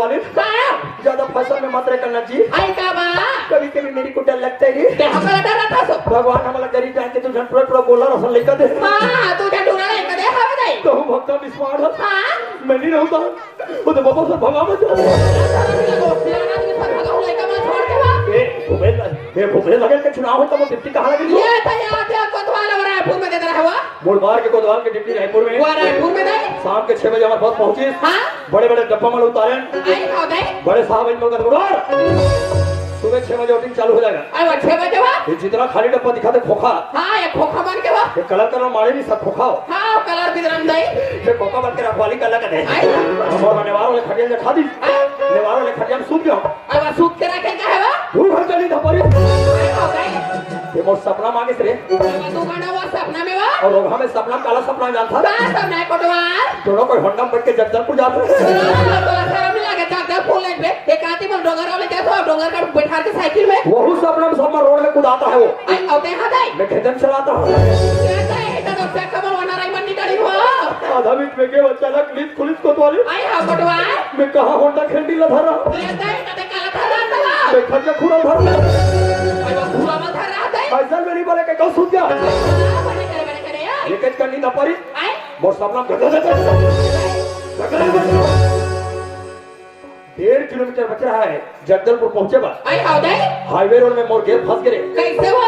कोतवाली ज्यादा फैशन में मत करना जी। कभी कभी मेरी को डर लगता है भगवान हमारा गरीब जान के तू झंड पूरा बोला रसन लेकर दे तो हम भक्ता विस्मार मैं नहीं रहूंगा वो तो बाबा सर भगा मत भूपेश लगे के चुनाव हो तो वो डिप्टी कहाँ लगी ये तो याद है कोतवाल रायपुर में दे रहा हुआ मुड़बार के कोतवाल के डिप्टी रायपुर में शाम के 6 बजे हमारे पास पहुंची। बड़े बड़े डब्बा में उतारे बड़े साहब सुबह 6 बजे वोटिंग चालू हो जाएगा। 6 बजे ये जितना खाली डब्बा दिखाते खोखा ये खोखा बन के ये कलर करना मारे नहीं सब खोखा हो कलर बिदरम दई ये खोखा बन के रखवाली कलर का दे और नेवार वाले खटिया में खा दी नेवार वाले खटिया में सूत गया सूत के रखे का है वो घर चली धपरी ये मोर सपना मांगे रे तू गाना वो सपना में और रोगा में सपना काला सपना जानता सपना कोतवाल दोनों कोई होंडा बैठ के जगदलपुर जाते शर्म लगे जगदलपुर लाइन पे एक आती में डोंगर वाले जाता है डोंगर का बैठा के साइकिल में वही सपना में सब रोड में कुदाता है वो औते हां मैं खेतन चलाता हूं कहता है इधर तो पे कमल वाला राई मंडी गाड़ी हो आधा मिनट में के बच्चा ना क्लिप पुलिस कोतवाली कोतवाल मैं कहां होंडा खेंडी ला धरा कहता है कते काला धरा मैं खर्चा खुरा धरा खुरा मत धरा ऐसा मेरी बोले के कौ सूत गया ये केच करनी ना पड़ी मोर सपना 1.5 किलोमीटर बच रहा है जगदलपुर पहुंचे बा हाईवे रोड में मोर गेयर फंस गए कैसे हो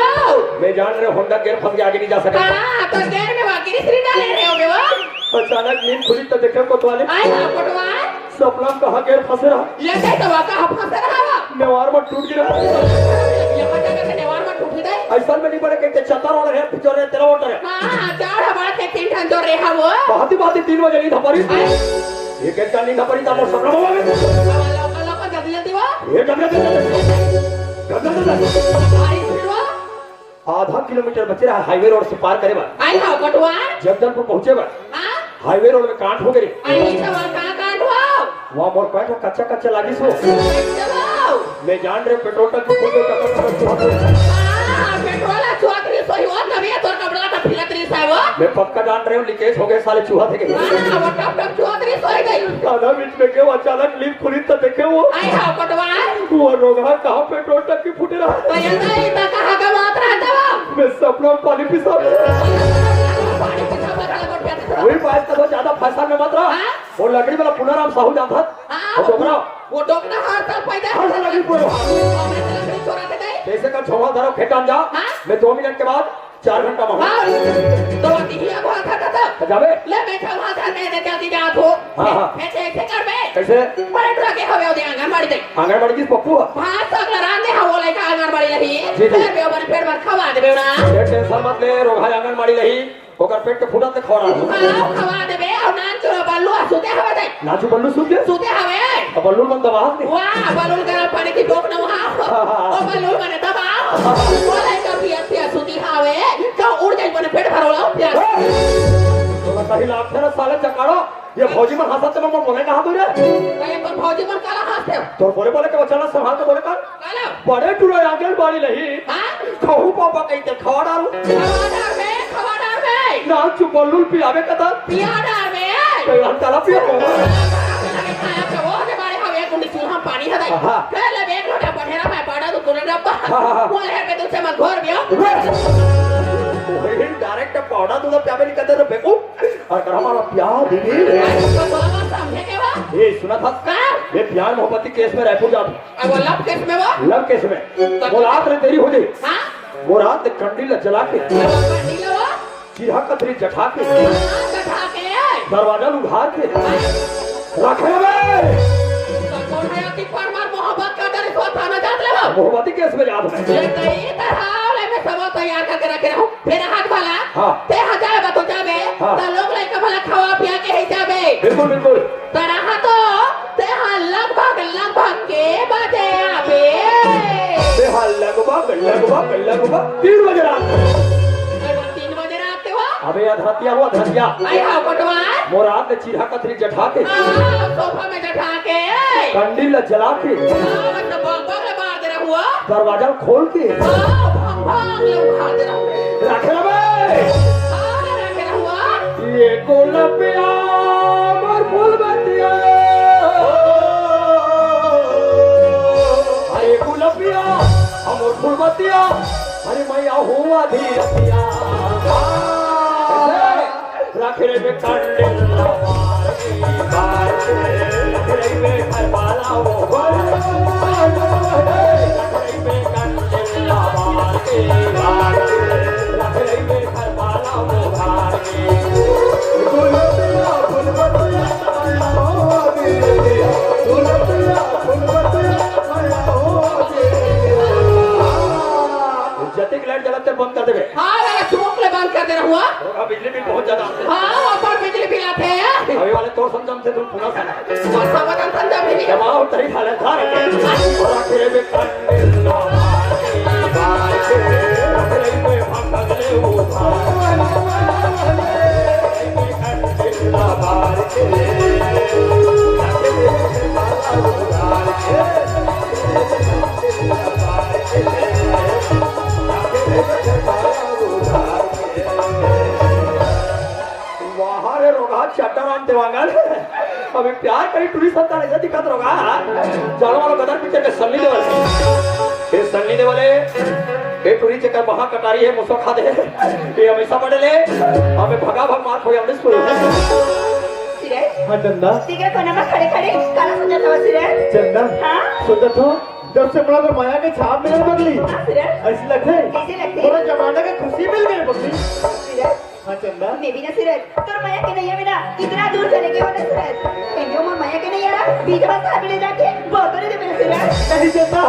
मैं जान रहे होंडा गेयर फंस के आगे नहीं जा सका तो गेयर में वाकई श्री डाले रहे होगे वो अचानक नींद खुली तो देखे कोतवाली कोतवाल सपना में कहां गेयर फंसे रहा लेते तो कहां फंसे रहा नेवार में टूट गिरा यहाँ जगह से नेवार में टूट गए ऐसा में नहीं बड़े के छतर और है पिछोरे तेरा वोटर है हां चार हमारा के 3 ठन जो रहा वो बहुत 3 बजे नहीं था पड़ी ये के का नहीं था पड़ी था मोर सपना में लोग जल्दी जल्दी वो ये जल्दी आधा किलोमीटर बचे रहा हाईवे रोड से पार करे बा कोतवाल जगदलपुर पहुंचे बा हाईवे रोड में कांट हो गई वहाँ मोर पैठ कच्चा कच्चा लागी सो मैं जान रहे पेट्रोल टंकी खोल दो मैं पक्का जान रहे हूँ लीकेज हो गए साले चूहा थे आधा बीच में क्यों अचानक लीक खुली तो देखे वो रोगा कहाँ पेट्रोल टंकी फूटे रहा मैं सपना में पानी पिसा वही बात तो ज्यादा फैशन में मत रहा वो लकड़ी वाला पुनराम साहू जाता वो डोकना हर साल पैदा हर साल लकड़ी पूरा जैसे का छोड़ा धरो खेतान जा मैं 2 मिनट के बाद 4 घंटा में तो दिहिया को था जावे ले मैं वहां था मैं जल्दी जा तो ऐसे कर बे कैसे बड़े ट्रक के हवे ओदे आंगनबाड़ी दे आंगनबाड़ी की पप्पू हां सगला रांदे हवो ले का आंगनबाड़ी रही फिर बे ओबर पेट भर खवा देबे ना ये टेंशन मत ले रोहा आंगनबाड़ी रही ओकर पेट के फुटत खवरा खवा देबे और नाचो बल्लू सुते हवे दे नाचू बल्लू सुते हवे अब बल्लू मन दबा दे वाह बल्लू गरम पानी की टोक ना वहां ओ बल्लू मने दबा बोले का पिया सुती हवे का उड़ जाई मने पेट भरोला पिया तो सही लाभ थे ना साले चकाड़ो ये फौजी मन हंसते मन बोले कहां तू रे ये पर फौजी मन काला हंसते तो बोले के बच्चा संभाल के बोले कर काला बड़े टुरे आंगनबाड़ी रही हां कहू पापा कहते खवा डालू ना चुपल्लू पियावे कदा पियाडार में तो हम ताला पियो खाया पे वो के बारे हवे कुंडी चूल्हा पानी है पहले एक लोटा बढेरा में पड़ा तो कोने डब्बा वो है पे तो से मत घर बियो ओए डायरेक्ट पाउडर तो प्यावे नहीं करते रे बेकू और कर हमारा प्यार दीदी समझे के बा ए सुना था का ये प्यार मोहब्बत के केस में रायपुर जाता वो लव केस में वो लव केस में वो रात रे तेरी हो गई हां वो रात कंडील जला के चिढ़ा कतरी जठा के दरवाजा उघार के रखे कौन है अति परमार मोहब्बत का डर को थाना जात ले मोहब्बती केस में याद है ये कई तरह ले मैं सब तैयार करके रखे रहूं फिर हाथ वाला हां ते हजार बतो जाबे त लोग लाइक भला खावा पिया के ही जाबे बिल्कुल तरह तो ते लगभग के बजे आबे ते लगभग 3 बजे रात अबे अधरतिया हुआ धरतिया आई हां कोतवाल मोरात ने चिढ़ा कतरी जठा के सोफा में जठा के कंडील जला के तो बगल मार दे हुआ दरवाजा खोल के भाग ले उठा दे रखे बे रखे हुआ ये गोलपिया मर फूल बतिया रतिया अरे मैया हुआ धीरतिया रखरे में कंडल लवार की बार रखरे में घर वाला वो रखरे में कंडल लवार की बार रखरे में घर वाला वो भार की फुलबतिया फुलबतिया मैया हो धीरतिया फुलबतिया फुलबतिया मैया हो जतिक लाइट जलाते बंद कर देबे। हाँ वाला चौक ले बंद कर दे रहा हुआ। बिजली बिल बहुत ज्यादा आते हैं। हाँ ऊपर बिजली बिल आते हैं। अभी वाले तो समझम से तुम पूरा खाना है। वर्षा बदन समझम नहीं। जमाओ तरी खाले था रखे। और आखिर में कंडे बार के रखले में भाग ले वो बार के बार के चट्टान देवांगल अबे प्यार करी टूरिस्ट सत्ता नहीं दिखत रोगा जानो वाला गदर पिक्चर के सन्नी देवल ये सन्नी देवल है ये टूरिस्ट चक्कर महा कटारी है मुसो खा दे ये हमेशा बड़े ले हमें भगा भग मार खोया हमने स्कूल सिरे हाँ चंदा तिगे कोना में खड़े खड़े काला सुनता था सिरे चंदा हाँ सुनता था जब से बड़ा तो माया के छाप मिले बगली हाँ सिरे ऐसी लगते कैसे लगते पूरा जमाना के खुशी मिल गई बगली सिरे हाँ चंदा मैं भी ना सिरत तोर माया के नहीं है बिना इतना दूर चले गए हो ना सिरत एंजो मोर माया के नहीं यार बीच में साथ ले जाके बहुत बड़े दे मेरे सिरत नहीं चंदा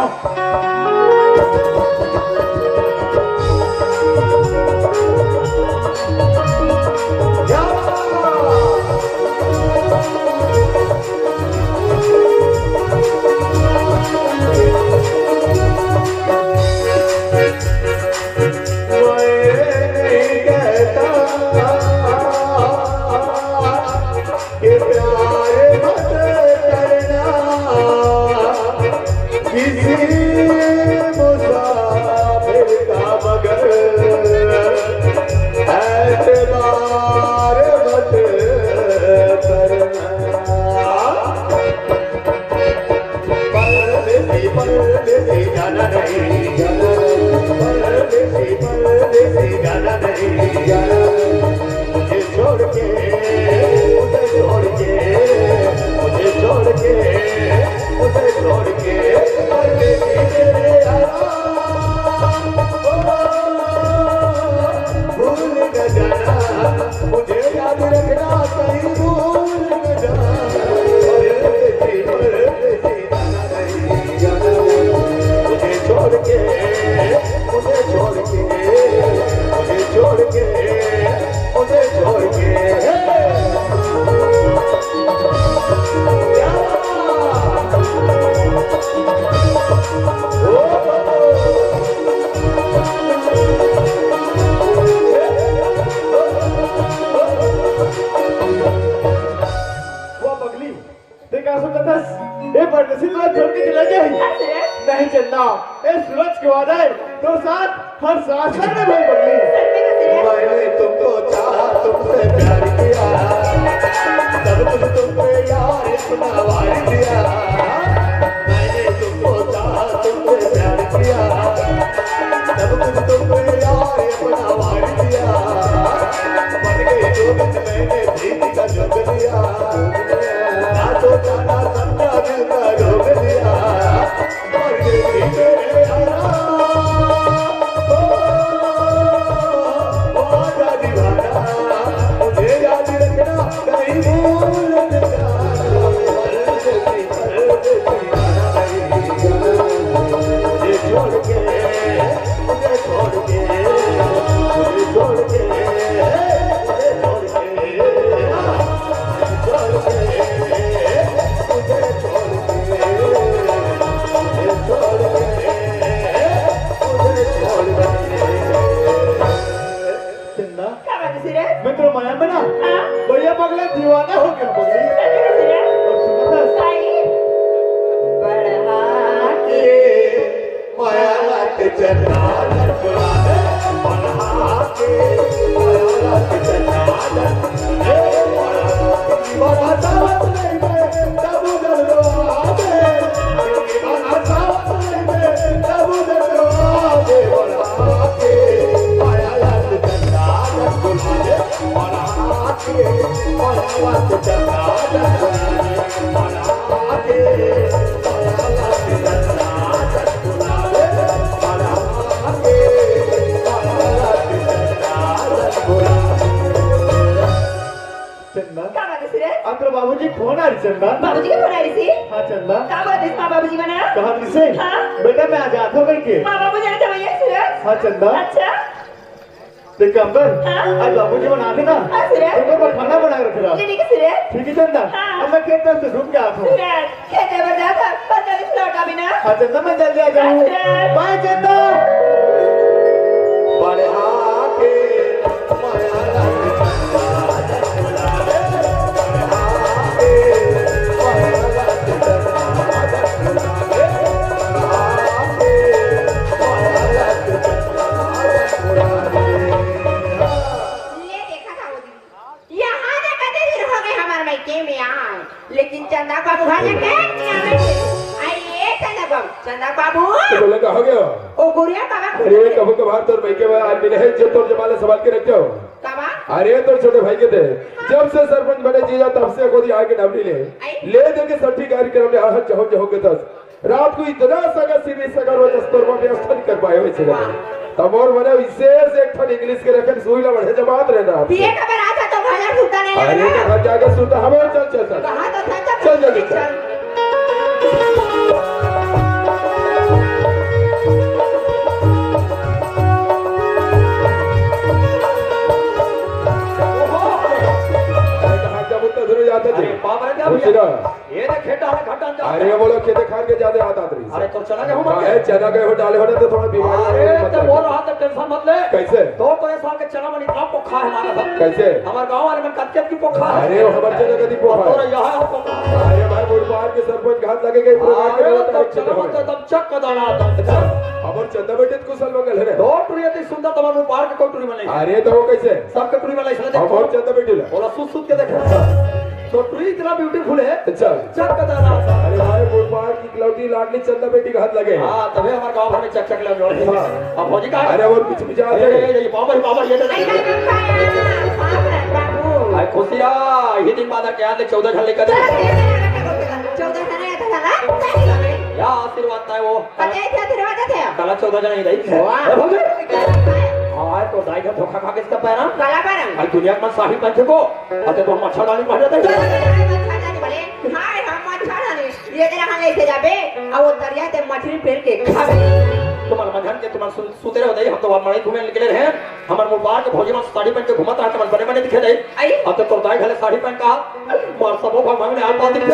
नहीं चंदा इस सूरज के बाद तो साथ हर सांस में भाई बगली मैंने तुमको चाहा तुमसे प्यार किया सब कुछ तुमको यार अपना वार दिया मैंने तुमको चाहा तुमसे प्यार किया सब कुछ तुमको यार अपना वार दिया बन गई जोगत मैंने प्रीत का जोग लिया ना तो जाना समझा दिल का रोग लिया दीवाना हो गया बढ़ा के माया लाट चला बढ़ा के माया लाट चला बड़ा दावत नहीं में तब दरवाजे बड़ा दावत नहीं में तब दरवाजे कहा से हाँ? बेटा मैं आज आता हूँ के मामा मुझे नहीं भैया सूरज हाँ चंदा अच्छा देख काम कर हाँ? आज बाबूजी बना देना हाँ, सूरज। तुमको मैं खाना बना के रखेगा ठीक है सूरज ठीक है चंदा हाँ। अब मैं खेत तरफ से रुक के आता हूँ सूरज खेते पर जाता 15 दिन लौटा भी ना हाँ चंदा मैं जल्दी आ जाऊँ सूरज। बाय चंदा बड़े हाथे माया ले देखा था वो दिन यहाँ ना कते दिन हो गए हमारे मायके में आए लेकिन चंदा बाबू घर जाके आइए चंदा बाबू तो बोले कहा गया ओ गुड़िया बाबा अरे कभी कभार तोर भाई के आदमी है जो तोर जमाने संभाल के रखते हो बाबा अरे तोर छोटे भाई के थे जब से सरपंच बने जीजा तब से खुद आके डाबली ले दे के सठी कार्यक्रम में आहत जहो जहो के तस रात को इतना सगा सीधी सगर हो जस्तर में व्यवस्था नहीं कर पाए वैसे तब और मैंने विशेष एक ठन इंग्लिश के रखन सुई ला बढ़े जमात रहना पिए का बेरा था तो घर सुनता नहीं अरे तो घर जाके सुनता हमें चल चल चल कहा तो था चल जल्दी चल अरे कहाँ जब उतना दूर जाते थे अरे बाप रे क्या कुछ भैया ना। ये देख खेत डाला घाटा जा अरे बोलो खेते खान के ज्यादा आता रही अरे तो चला गया हूं है चना गए हो डाले होने तो थोड़ा बीमारी अरे तो बोल रहा था टेंशन मत ले कैसे तो ये साल के चना में इतना पोखा है हमारा सब कैसे हमारे गांव वाले में कच्चे की पोखा है अरे वो हमारे चना कदी पोखा और है यहाँ है पोखा अरे भाई बुढ़बार के सरपंच घाट लगे गए प्रोग्राम के अरे बहुत तो अच्छे चना हो मत एकदम चक का दाना आता हमारे चंदा बेटे कुशल मंगल है दो टुरी इतनी सुंदर तुम्हारे पार के कोई टुरी में नहीं अरे तो वो कैसे सब के टुरी में नहीं देखो हमारे चंदा बेटे ला बोला सुत सुत के देखो तो टुरी इतना ब्यूटीफुल है अच्छा चक का दाना आता अरे भाई बुढ़बार की इकलौती लाडली चंदा बेटी का हाथ लगे हां तभी हमारे गांव भर में चक चक लग रहा है अब फौजी का अरे और पीछे पीछे आते हैं ये बाबा ये बाबू आई खुशिया ये दिन बाद क्या ले 14 झल लेकर 14 जने आता था ना या आशीर्वाद था वो पता है क्या दरवाजा थे काला 14 जन नहीं गई वाह हां तो दाई का धोखा खा के इसका पैरा काला बारंग आई दुनिया में साही पंच को अते तो मच्छर डाली पड़ जाता है हाय हम मच्छर नहीं ये तेरा हां लेके जाबे और वो दरिया ते मछली फेर के खाबे तुम्हारे मझन के तुम्हारे सुते रहो दई हम तो मणि घूमे निकले हैं हमारे मुबारक के भौजी में साड़ी पहन के घुमाता है तुम्हारे बने बने दिखे दई आई अते तो दाई घले साड़ी पहन का मार सबो भाग मांगने आ पा दिखे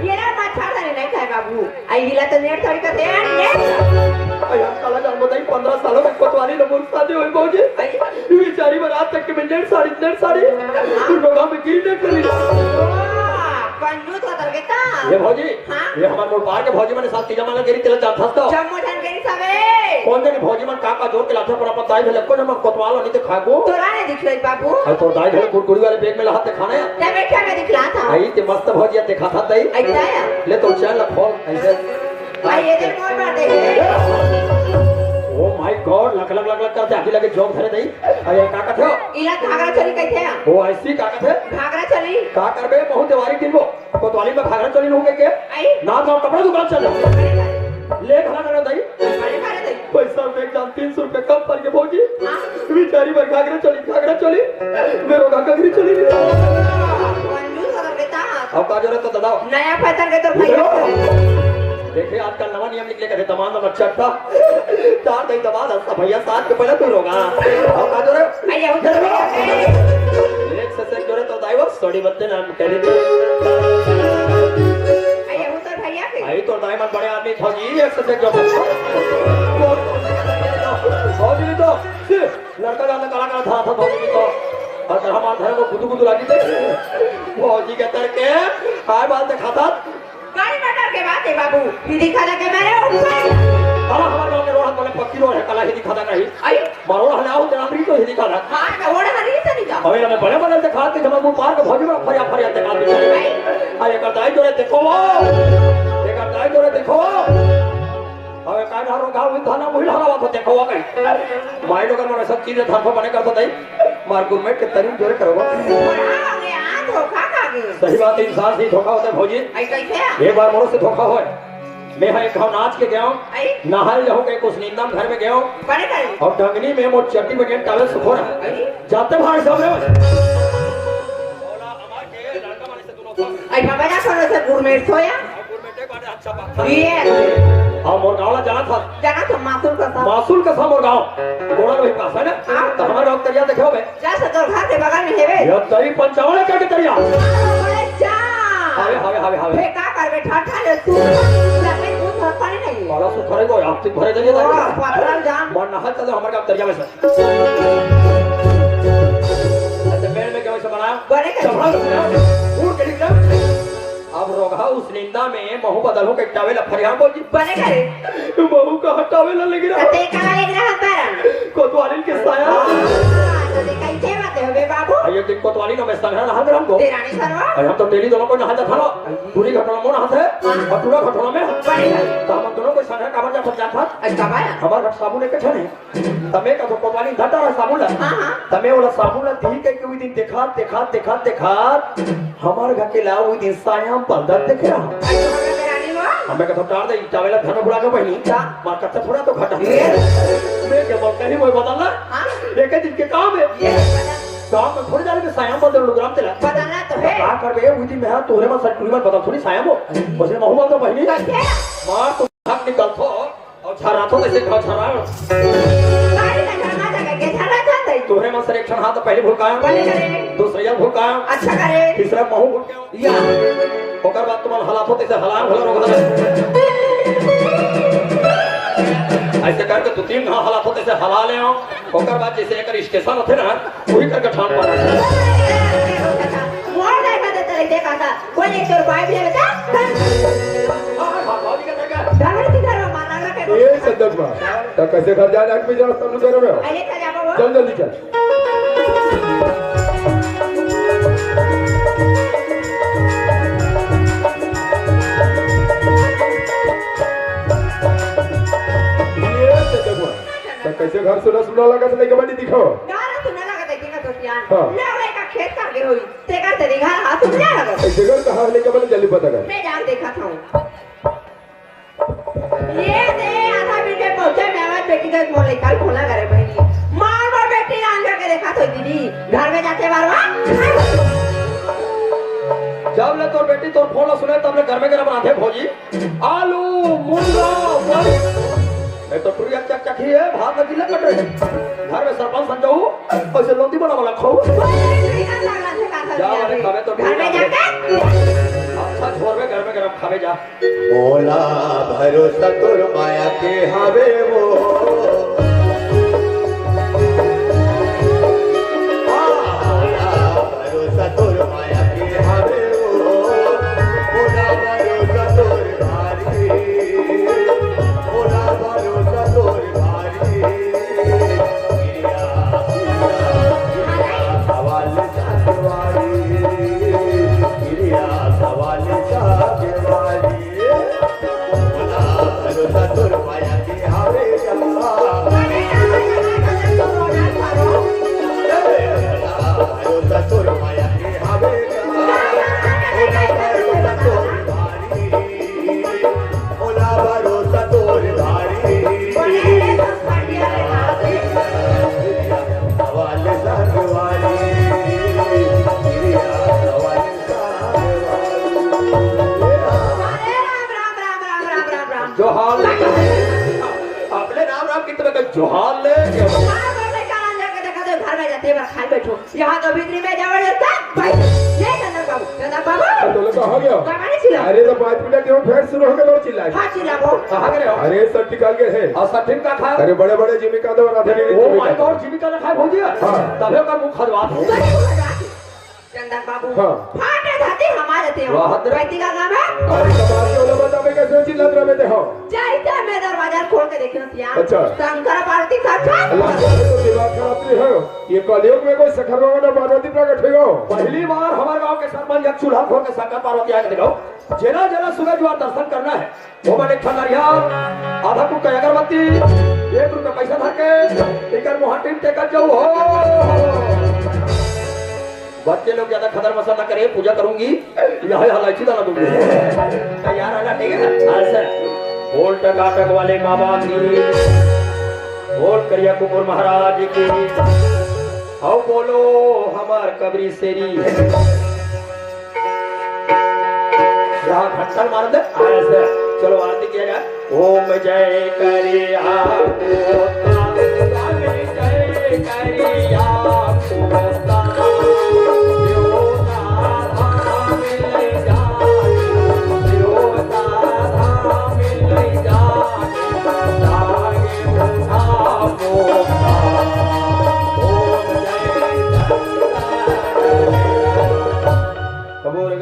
ये ना मच्छर नहीं खाए बाबू आई गिला तो नेट थोड़ी का थे नेट आई हम काला जन्म दई 15 सालों में कोतवाली न मुझ शादी हुई भौजी बेचारी बारात तक के में नेट साड़ी तू लोगा में गिर नेट कर ली पंजू तो तरगेता ये भौजी हाँ? ये हमारे मुबारक के भौजी मैंने साथ तीजा माला गिरी तेल जात हस्तो जम्मू ठन करी सबे कौन जाने भौजी मन का जोर के लाठा पर अपन दाई भेले को जमा कोतवाल नहीं ते खागो तोरा ने दिखले बाबू और तो दाई भेले गुड़गुड़ी वाले बैग में लहात ते खाने ते बैठा में दिखला था आई ते मस्त भौजी ते खाता दई आई आया ले तो चल खोल ऐसे आई ये दे मोर मार दे ओ माय गॉड लग करते आगे लगे जॉब धरे दई अरे का कथे इला घाघरा चली कैथे ओ ऐसी का कथे घाघरा चली का करबे बहुत देवारी टिलबो कोतवाली में घाघरा चली होगे के आई ना तो कपड़ा दुकान चल ले खला करे दई बड़े मारे दे पैसा में जान 300 रुपए कम पर के भौजी हां बेचारी पर घाघरा चली मेरो घाघरी चली पंजू तो तरगेता अब का जरूरत तो ददाओ नया पैसा के तो भैया देखिए आजकल नवा नियम निकले करे तमाम नंबर चट्टा चार दई दबा दस भैया साथ के पहले तू होगा अब का जोरे आई उधर एक से जोरे तो दाइव सड़ी बत्ते नाम कह देते आई उधर भैया के आई तो दाई मन बड़े आदमी फौजी एक से जो फौजी ने तो लड़का जाने काला था फौजी ने तो और हमारे घर को गुदू लगी थे फौजी के तरके काय बात खाता गाड़ी मटर के बात है बाबू हिंदी खाना के मेरे ऊपर काला हमारे गांव के रोहन बोले पक्की रोड है काला हिंदी खाता नहीं आई मारो हले आओ तेरा अमरी तो हिंदी खाता हां मैं ओड़ हरी से नहीं जा अबे हमें बड़े बड़े दिखा के जब मुंह मार के भौजी में फरिया दिखा दे अरे करता है जोरे देखो वो ये करता है जोरे देखो अबे काय ना रोगा हुई थाना महिला हवा तो देखो वो कहीं माई लोग में सब चीजें थान पर बने करता दई मार गुरमेट के तरीन जोरे करोगा आ गया धोखा खा गए सही बात है इंसान से धोखा होता है भौजी आई कैसे एक बार मोरो से धोखा होए मैं एक गाँव नाच के गया आई नहाल जाऊँ के कुछ निंदम घर में गया बड़े करे और डंगनी में मोट चट्टी में गेट टावे सुखो रहा आई जाते भाई सब रे आई बाबा ना करो से गुरमेट सोया गुरमेटे अच्छा बात था। ये हाँ मोर गाँव ला जाना था जाना तो मातुल का था मासूल का था मोर गाँव गोड़ा वही पास है ना तो हमारे गाँव तरिया देखे हो बे जा सदर घर के बगल में है बे ये तरी पंचावल का के तरिया अरे जा हावे हावे हावे हावे बे का कर बे ठठा ले तू लगे तू थोड़ा पानी नहीं बड़ा सुखरे को आप तक भरे देंगे वाह पत्थर जाम मन नहा चलो हमारे गाँव तरिया में से अच्छा पेड़ में क्या वैसे बनाया बड़े का दूर के निकला अब रोगा उस निंदा में महू बदलो के टावे ला फरियां को जी बने करे महू का हटावे ला लगी रहा ते का लग रहा पर कोतवाली के साया तो देखा इसे बात है बे बाबू ये दिन कोतवाली का मैं संग्रह रहा कर हमको तेरानी सरवा अरे हम तो डेली दोनों को नहा जाता ना पूरी घटना मोन हाथ है घटना घटना में बड़े तो हम दोनों को संग्रह काबर जा जाता था अच्छा भाई हमार घर साबुन के छने तमे का तो कोतवाली घटा रहा साबुन हां हां तमे वाला साबुन दी के कोई दिन देखा हमार घर के लाओ दिन सायाम बलदर देखे रहा तेरानी वो हमें का तो टार दे टावेला धन बुला के बहनी मार का थोड़ा तो घटा मैं के बोल कहीं वो बदलना हां एक दिन के काम है ये गांव में थोड़ी जाने के सायाम बदल ग्राम चला बदलना तो है क्या कर बे उसी में है तोरे में सटुरी में बदल थोड़ी सायाम हो उसे महबूबा तो बहनी कैसे मार तो हक निकल थो और छरा तो ऐसे खा छरा गाड़ी का धर्मा जगह के धरा जाता है तोरे में सिलेक्शन हाथ पहले भूलकाया बने करे दूसरा भूलकाया अच्छा करे तीसरा महू भूल के या ओकर बाद तुम्हारा हालात होते से हलाम भला रोक ऐसे करके दो तीन हालात होते से हला ले आओ ओकर बाद जैसे एक स्टेशन होते ना वही करके ठान पड़ा मोर नहीं पता चले देखा था कोई एक और बाइक ले बता धर्म की धर्म माना रखे ये सदक बा तो कैसे घर जाने में जरा तुम करे हो अरे चल बाबू चल जल्दी चल ये सदक बा तो कैसे घर सुना लगा तो लेके बड़ी दिखाओ गाना सुनने लगा देखी ना तो यार हाँ। ले का खेत कर ले हुई ते करते दिखा हाथ सुन जा लगा ऐसे घर कहाँ लेके बड़ी जल्दी पता कर मैं जान देखा था ये दे आधा मिनट में पहुंचे मैं आवाज बेटी का मोले कल खोला करे बहनी मार बेटी आन के देखा तो दीदी घर में जाते बारवा जब ले तोर बेटी तोर फोन सुने तब ले घर में गरम आधे भोजी आलू मुर्गा वही मैं तो पूरी अच्छा चखी है भात में किले कट रहे घर में सरपंच संजाऊ ऐसे लोंदी बना वाला खाओ जाओ अरे खावे तो घर में जाके अच्छा छोड़ में घर में गरम खावे जा ओला भरोसा तोर माया के हवे वो भरोसा तोर माया के हवे वो ओला भरोसा तोर भारी ओला भरोसा तोर भारी सवाल सागवारी गिरिया सवाल सागवारी ओला भरोसा तोर माया के हवे भरोसा तोर माया के हवे ओला भरोसा तोर भारी ओला भरोसा तोर भारी सवाल सागवारी गिरिया सवाल सागवारी जोहार अपने राम राम की तरह का जोहार ले घर में जाते बार खाई बैठो यहाँ तो भीतरी में जावर जाता भाई ये चंदन बाबू तो लोग कहाँ गया कमाने चिल्ला अरे तो 5 मिनट में फिर शुरू हो गया तो चिल्लाए हाँ चिल्ला वो कहाँ गए हो अरे सब निकाल के है और सटिन का खाया अरे बड़े बड़े जीविका दो राधे ओ माय गॉड जीविका ने खाया भोजी हाँ। तबे का मुंह खदवा दो चंदन बाबू हाँ। फाटे धाते हमारे थे वाह, हद- व्यक्ति का काम है अरे कमाल के वाला बता मैं कैसे चिल्लात रहे थे हो जाइए मैं दरवाजा खोल के देखी हूँ अच्छा। शंकर पार्वती साक्षात अल्लाह ताला तो दिमाग खराब नहीं हो ये कलयुग में कोई सखर भगवान पार्वती प्रकट हुई हो पहली बार हमारे गांव के सरपंच एक चूल्हा खोल के शंकर पार्वती आके दिखाओ जेना जेना सूरज हुआ दर्शन करना है वो मैंने खनरिया आधा कुट का अगरबत्ती 1 रुपया पैसा धर के इकर मोहटिन टेकर जाऊ हो बच्चे लोग ज्यादा खदर मसल ना करे पूजा करूंगी यह हलाची दाना दूंगी तैयार है ना ठीक है सर बोल टकाटक वाले बाबा की बोल करिया कुकुर महाराज की आओ बोलो हमार कबरी सेरी यहाँ घंटल मार दे ऐसे चलो आरती किया जाए। ओम जय करिया जय करिया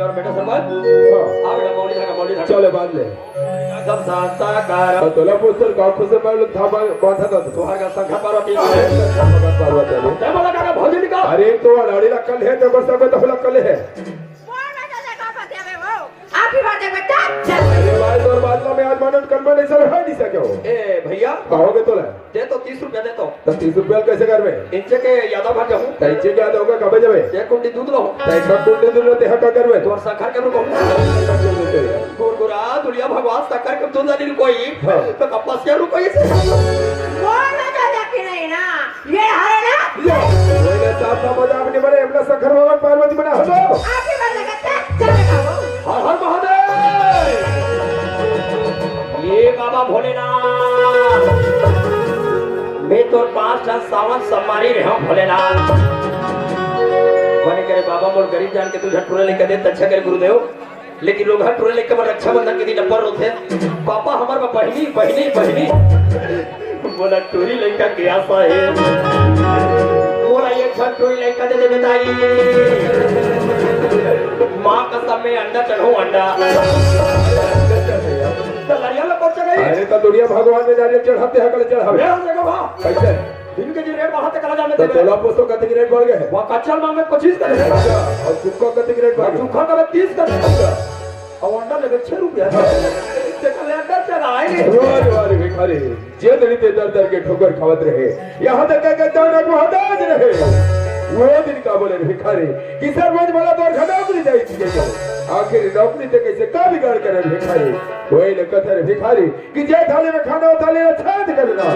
बेटा सरपंच आ बेटा मौली था चले बांध ले सब साकार तोला पुस्तक काखों से मैं लोग था बांधा था तो तुहार का संघ पार्वती पार्वती जय बोला काका भौजी निकाल। अरे तो अनाड़ी रखल है तो बरसा में तो लकल है। आप ही बात है बेटा अरे भाई तो बादला में आज मानन कलमा नहीं सर है नहीं सके हो ए भैया कहोगे तो ले दे तो 30 रुपया दे तो 30 रुपया कैसे कर में इंचे के यादव भर जाऊं तैचे क्या दोगे कब जबे एक कुंडी दूध लो तैसा कुंडे दूर ते हका कर में तोर सखर के रुको गुरगुरा दुनिया भगवान सखर के दूध नहीं कोई तो कपास क्या रुको इसे कौन ना जाता कि नहीं ना ये हरे ना ओए साहब का मजा अपने बड़े अपना सखर भगवान पार्वती बना हो आप ही बात करते चल खाओ हर हर महादेव ये बाबा भोलेनाथ मैं तो 5 टन सावन सम्मानी रहा भोलेनाथ बने करे बाबा मोर गरीब जान के तू झटुरे लेके दे अच्छा करे गुरुदेव लेकिन लोग हटुरे लेके मर रक्षाबंधन के दिन नंबर रोते पापा हमार बहनी बहनी बहनी बोला टोरी लड़का गया सा है बोला ये टोरी लड़का दे दे बताई माँ कसम में अंडा चढ़ो अंडा तो लड़िया में पहुंच गई। अरे तो दुनिया भगवान में नारियल चढ़ाते हैं कल चढ़ावे ले हम देखो भाव कैसे दिन के जो रेट वहां तक कला जाने तो दे तोला पुस्तक का कितने रेट बढ़ गए वो कच्चा मांग में 25 कर दे और सुक्का का कितने रेट बढ़ गए सूखा का 30 कर दे और अंडा लेके 6 रुपया ते कल अंडा चढ़ाएंगे वारे वारे भिखारी जे दरी ते दर दर के ठोकर खावत रहे यहाँ तक के दाना को हदाज रहे वो दिन का बोले भिखारी कि सर रोज वाला तो नौकरी जाई थी आखिर नौकरी ते कैसे का बिगाड़ करे भिखारी वही ने कथा रे भिखारी कि जे थाली में खाना थाली में छेद करना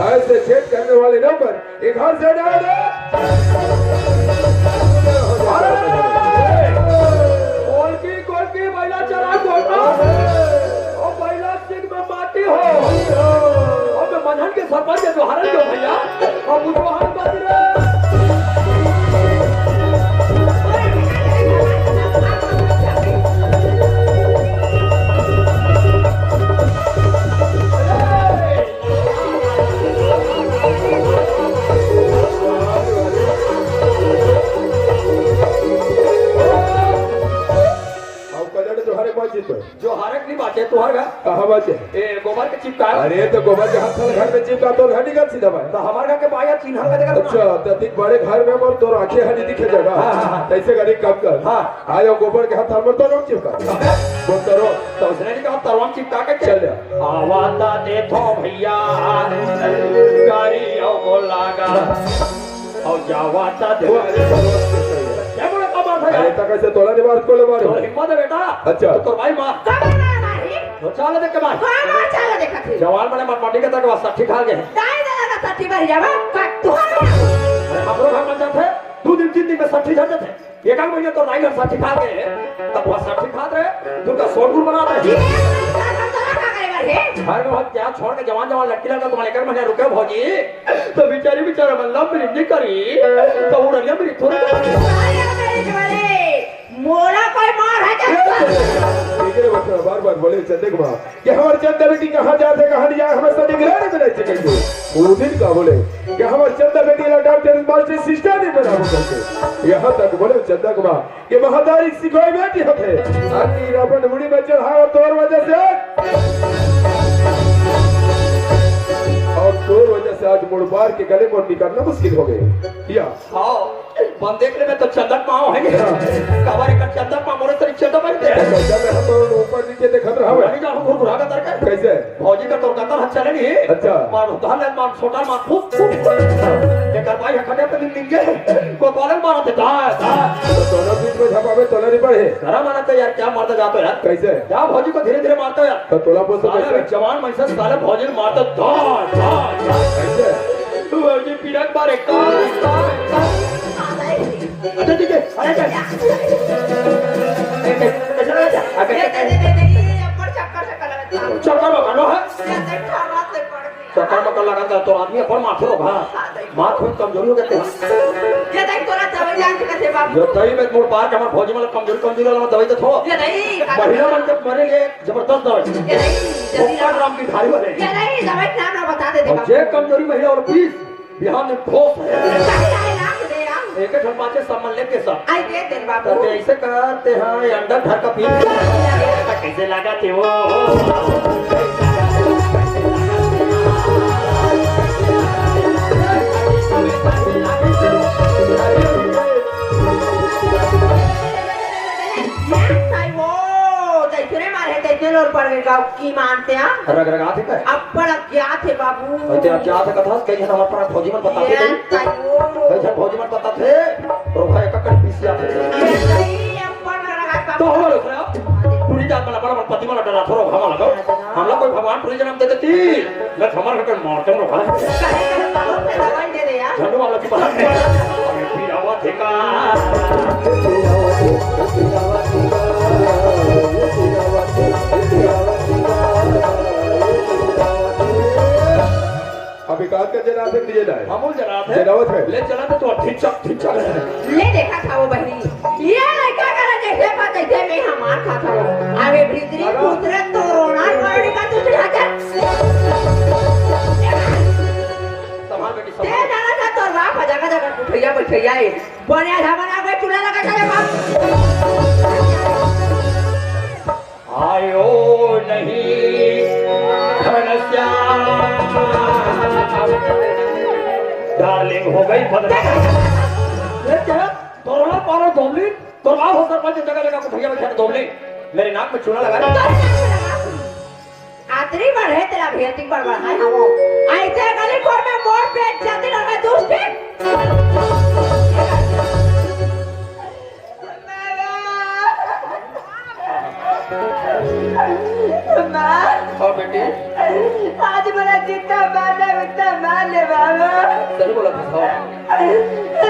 ऐसे छेद करने वाले नौकर एक घर से ना दे कोल की बैला चला कोटा ओ बैला सिंह में माटी हो और मैं मनहन के सरपंच के जोहारन क्यों भैया और बुधवार बाजी रे जो हारक नहीं बात है तुहार का कहाँ बात है ए गोबर के चिपका अरे तो गोबर के हाथ साल घर में चिपका तो घर निकल सीधा भाई तो हमारे घर के पाया चिन्ह का देखा अच्छा तो अधिक बड़े घर में मोर तो आंखें हनी दिखे जगह कैसे गाड़ी कब कर हाँ। आयो गोबर के हाथ में तो रोक चिपका बोल तो रोक तो उसने नहीं कहा तरवाम चिपका के चल जा आवाता दे थो भैया गाड़ी ओ बोलागा और जावाता दे क्या बोले कब बात है अरे तक ऐसे तोला निवार को ले मारो तो हिम्मत है बेटा अच्छा। तो भाई मां कब ना मारी तो चाल देख के मार कौन चला देखा थी जवान बने मटमाटी के तक वास्ता ठीक खा गए दाई दादा का सच्ची भर जावा कट तू अरे हमरो घर में जाते 2 दिन 3 दिन में 60 झट थे एक आध महीने तो नहीं घर 60 खा गए तब वो 60 खाते रहे दुर्गा सोनपुर बना रहे घर में क्या छोड़ के जवान जवान लड़की लड़का तुम्हारे घर महीने रुके भौजी तो बेचारी बेचारा मतलब मेरी करी तो उड़िया मेरी थोड़ी मोरा कोई मार है बार बार बोले चंदे कुमार कि हमारे चंदा बेटी कहाँ जाते कहाँ नहीं जाए हमें सब निगरानी में रहते कैसे वो दिन का बोले कि हमारे चंदा बेटी डॉक्टर मास्टर सिस्टर नहीं बना करते यहाँ तक बोले चंदा कुमार कि महादारी सिखोई बेटी होते आदमी रावण मुड़ी में चढ़ा और तोर वजह से और तोर वजह से आज मुड़बार के गले को निकालना मुश्किल हो गए या हाँ बन देखने में तो चंदक माओ है कबारे का चंदक माओ मोरे तरीके से दबाई दे जब हम ऊपर नीचे देखत रहा नहीं जानो घुरघुरा का तरका कैसे भौजी का तो कतर हाथ चले नहीं अच्छा। मार उधार ले मार छोटा मार फूक फूक ये कर भाई खड़े पे निंगे को कॉलर मारते दा दा तो दोनों बीच में झपावे तोला नहीं पड़े घरा मारते यार क्या मारते जाते यार कैसे जा भौजी को धीरे धीरे मारते यार तो तोला पोस्तो साले कैसे जवान मैसे साले भौजी मारते दा दा कैसे तू भौजी पिरक मारे का अच्छा ठीक है अरे चल ये ऊपर चक्कर से कलर नो है ये देखा बात से पड़ गई चक्कर मक्कर लगा था तो आदमी अपन माथे होगा मार खून कमजोरी हो गए ये देख तोरा दवाई जान के कैसे बाबू जो तई में मोड़ पार के हमर फौजी मतलब कमजोरी वाला दवाई तो थो ये नहीं महिला मन के मरे लिए जबरदस्त दवाई ये नहीं जल्दी ऊपर राम की थाली वाले ये नहीं दवाई नाम ना बता दे और जे कमजोरी महिला और प्लीज बिहार में ठोस है चाहिए नाम दे यार एक ठन पाचे सामान लेके सब आई दे दे बाबू करते ऐसे करते हैं ये अंडा घर का पीस कैसे लगाते हो पड़ गए गाँव की मानते हैं रगरगाते का अब बड़ा क्या थे बाबू अरे अब क्या था कथा कई जन हमारे पर फौजी मन बताते थे कई जन फौजी मन बताते थे और भाई का कट पीस आते थे तो हम लोग पूरी जात में बड़ा पति मन डरा थोड़ा हम लगा हम लोग कोई भगवान पूरी जन्म दे देती मैं हमारे का मारते हम लोग दवाई दे दे यार झंडू वाला की बात फिर आवा थे का अभी काल का जनाब है दिए लाए हमूल जनाब है जनावत है ले चला तो ठीक ले देखा था वो बहनी ये लड़का करा जैसे बात ऐसे में हमार खाता हो आगे भीतरी पुत्र तो रोना करने का तुझे हाथ संभाल बेटी दे संभाल जाना था तोर बाप जगह जगह उठैया बैठैया है बढ़िया ढाबा कोई चूल्हा लगा चले बाप आयो नहीं घनश्या डार्लिंग हो गई बदला तोरला पारो दोबली तोरला हो सरपंच जगह जगह को भैया बैठा दोबली मेरे नाक में चूना लगा आतरी बढ़े तेरा भेती पर बढ़ाए हमो ऐसे गली कोर में मोर पेट जाती लगा दूसरे और बेटी आज बोला जितना मारना उतना मार ले बाबा सही बोला था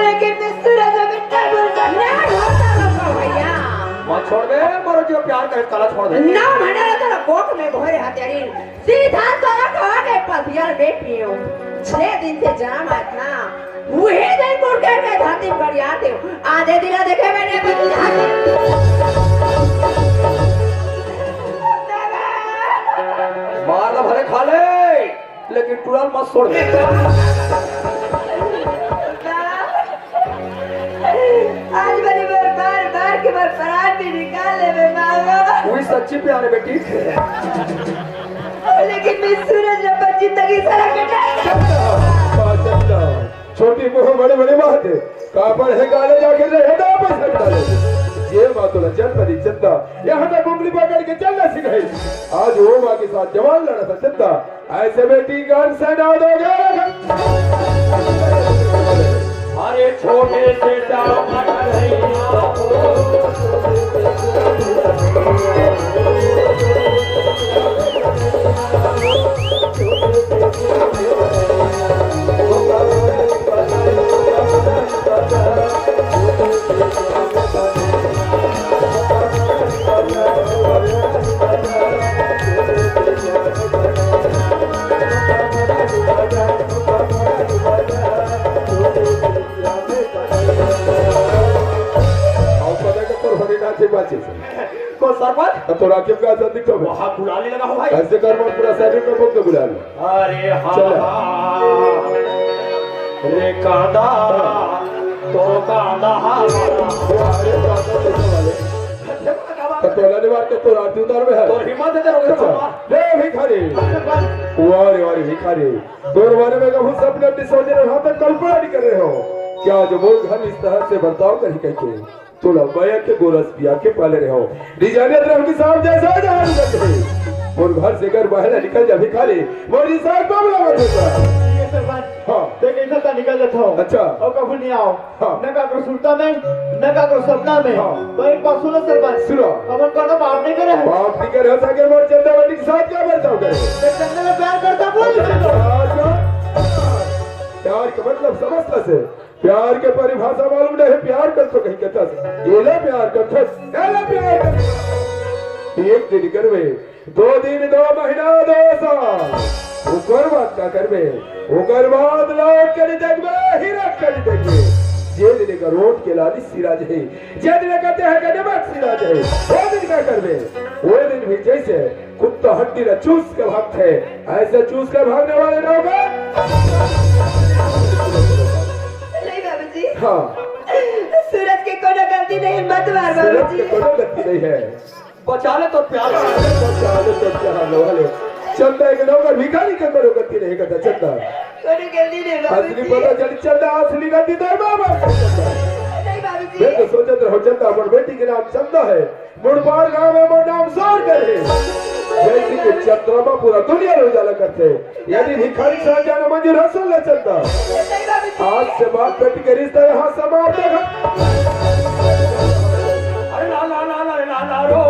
लेकिन मैं सूरज में मिट्टा बोल सकता भैया मां छोड़ दे मोरो जो प्यार करे काला छोड़ दे ना भंडारा तेरा कोक में भोरे हथियारी सीधा तोरा कहा के पथियार बेटी हो 6 दिन से जन्म आतना वही दिन मुड़ के मैं धरती पर आते हो आधे दिन देखे मैंने बदला मारना भरे खा ले लेकिन टुराल मत छोड़ दे आज बड़ी बार बार बार के बार प्राण भी निकाल ले मैं मांगा वही सच्ची प्यार है बेटी लेकिन मैं सूरज रब्बा जिंदगी सारा कटा छोटी मुँह बड़े बड़े बात है कापड़ है गाले जाके रहे ना पैसा डाले ये बात तो चल पड़ी चंदा यहाँ तक उंगली पकड़ के चलना सिखाई आज वो माँ के साथ जवान लड़ा था चंदा ऐसे बेटी गन से ना दोगे अरे छोटे से को सरपंच तो राकेश का साथ दिखा है वहां गुलाली लगा हो भाई ऐसे कर मैं पूरा शरीर में फूक के बुला लूं अरे चल। हाँ रे कांदा तो कांदा तो तोला निवार के तो रात उतार में है तो हिम्मत है तेरे को ले भिखारी वारे वारे भिखारी दो बारे में कब सपने अपनी सोच रहे हो तो कल्पना नहीं कर रहे हो क्या जो वो घर इस तरह से बर्ताव कर ही कहे तोला माया के गोरस पिया के पाले रहे हो डिजाइनर रहो कि साहब जैसा जहां करते और घर से घर बाहर निकल जा भिखारी मोरी साहब को बुला देता ये सरपंच हां देख ऐसा का निकल जाता हो अच्छा और कभी नहीं आओ हाँ। न का को सुनता में न का को सपना में हाँ। तो एक बात सुनो सरपंच सुनो। अपन को ना बाप नहीं करे है बाप नहीं कर सके मोर चंदा बेटी के साथ क्या बर्ताव करे एक चंदे में प्यार करता बोल प्यार का मतलब समझता से प्यार के परिभाषा मालूम नहीं प्यार कर तो कहीं कहता से एला प्यार कर एला प्यार कर एक दिन करवे 2 दिन 2 महीना 2 साल ओकर बाद का करबे ओकर बाद लौट कर देखबे हीरा कर देखबे जे दिन का रोड के लाली सिराज है जे दिन कहते हैं कि नमक सिराज है वो दिन क्या करबे वो दिन भी जैसे कुत्ता हड्डी न चूस के भागते हैं ऐसे चूस कर भागने वाले ना होगा। नहीं बाबूजी, हाँ सूरज के कोनो गलती नहीं, मत मार सूरज बाबूजी। के कोनो गलती नहीं है। बचा ले तो प्यार चंदा एक नौकर भिखारी के कोनो गलती नहीं करता। चंदा कोनो गलती नहीं असली बाबूजी। पता चली चंदा असली गलती तो बाबा नहीं बाबूजी। मैं तो सोचत रहो चंदा मोर बेटी के नाम चंदा है मुड़पार गांव में मोर नाम जोर करे जैसी कि चंद्रमा पूरा दुनिया में उजाला करते यदि भिखारी साथ जाना मंजूर हसन ले चंदा। नहीं बाबूजी। आज से बाप बेटी के रिश्ता यहाँ समाप्त है। अरे ला ला ला ला ला ला रो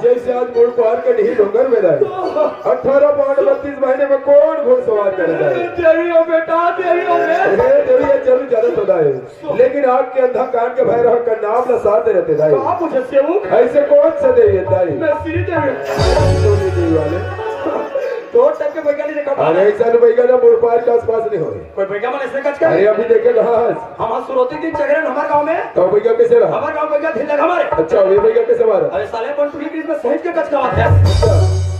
जैसे आज मोड़ पार के ढील डोंगर में रहे 18 पौंड 32 महीने में कौन घुड़सवार करेगा। तेरी हो बेटा तेरी हो जरूर जरूरत होता है लेकिन आग के अंधा कान के भैरव का नाम न साथ रहते दाई आप मुझे सेवक ऐसे कौन से देवी है दाई मैं श्री देवी सोनी देवी वाले 2 टक के बैगाली देखा अरे ऐसा तो बैगन मोड़ पार के आसपास नहीं हो रही। कोई बैगा मन ऐसे कच अरे कर अभी देखे घास हम सुरोती दिन चगरन हमारे गांव में तो बैगन कैसे रहा। हमारे गांव बैगा ढील लगा हमारे अच्छा अभी बैगन कैसे मारा। अरे साले पर टूरी क्रिस में सहित के कच का बात है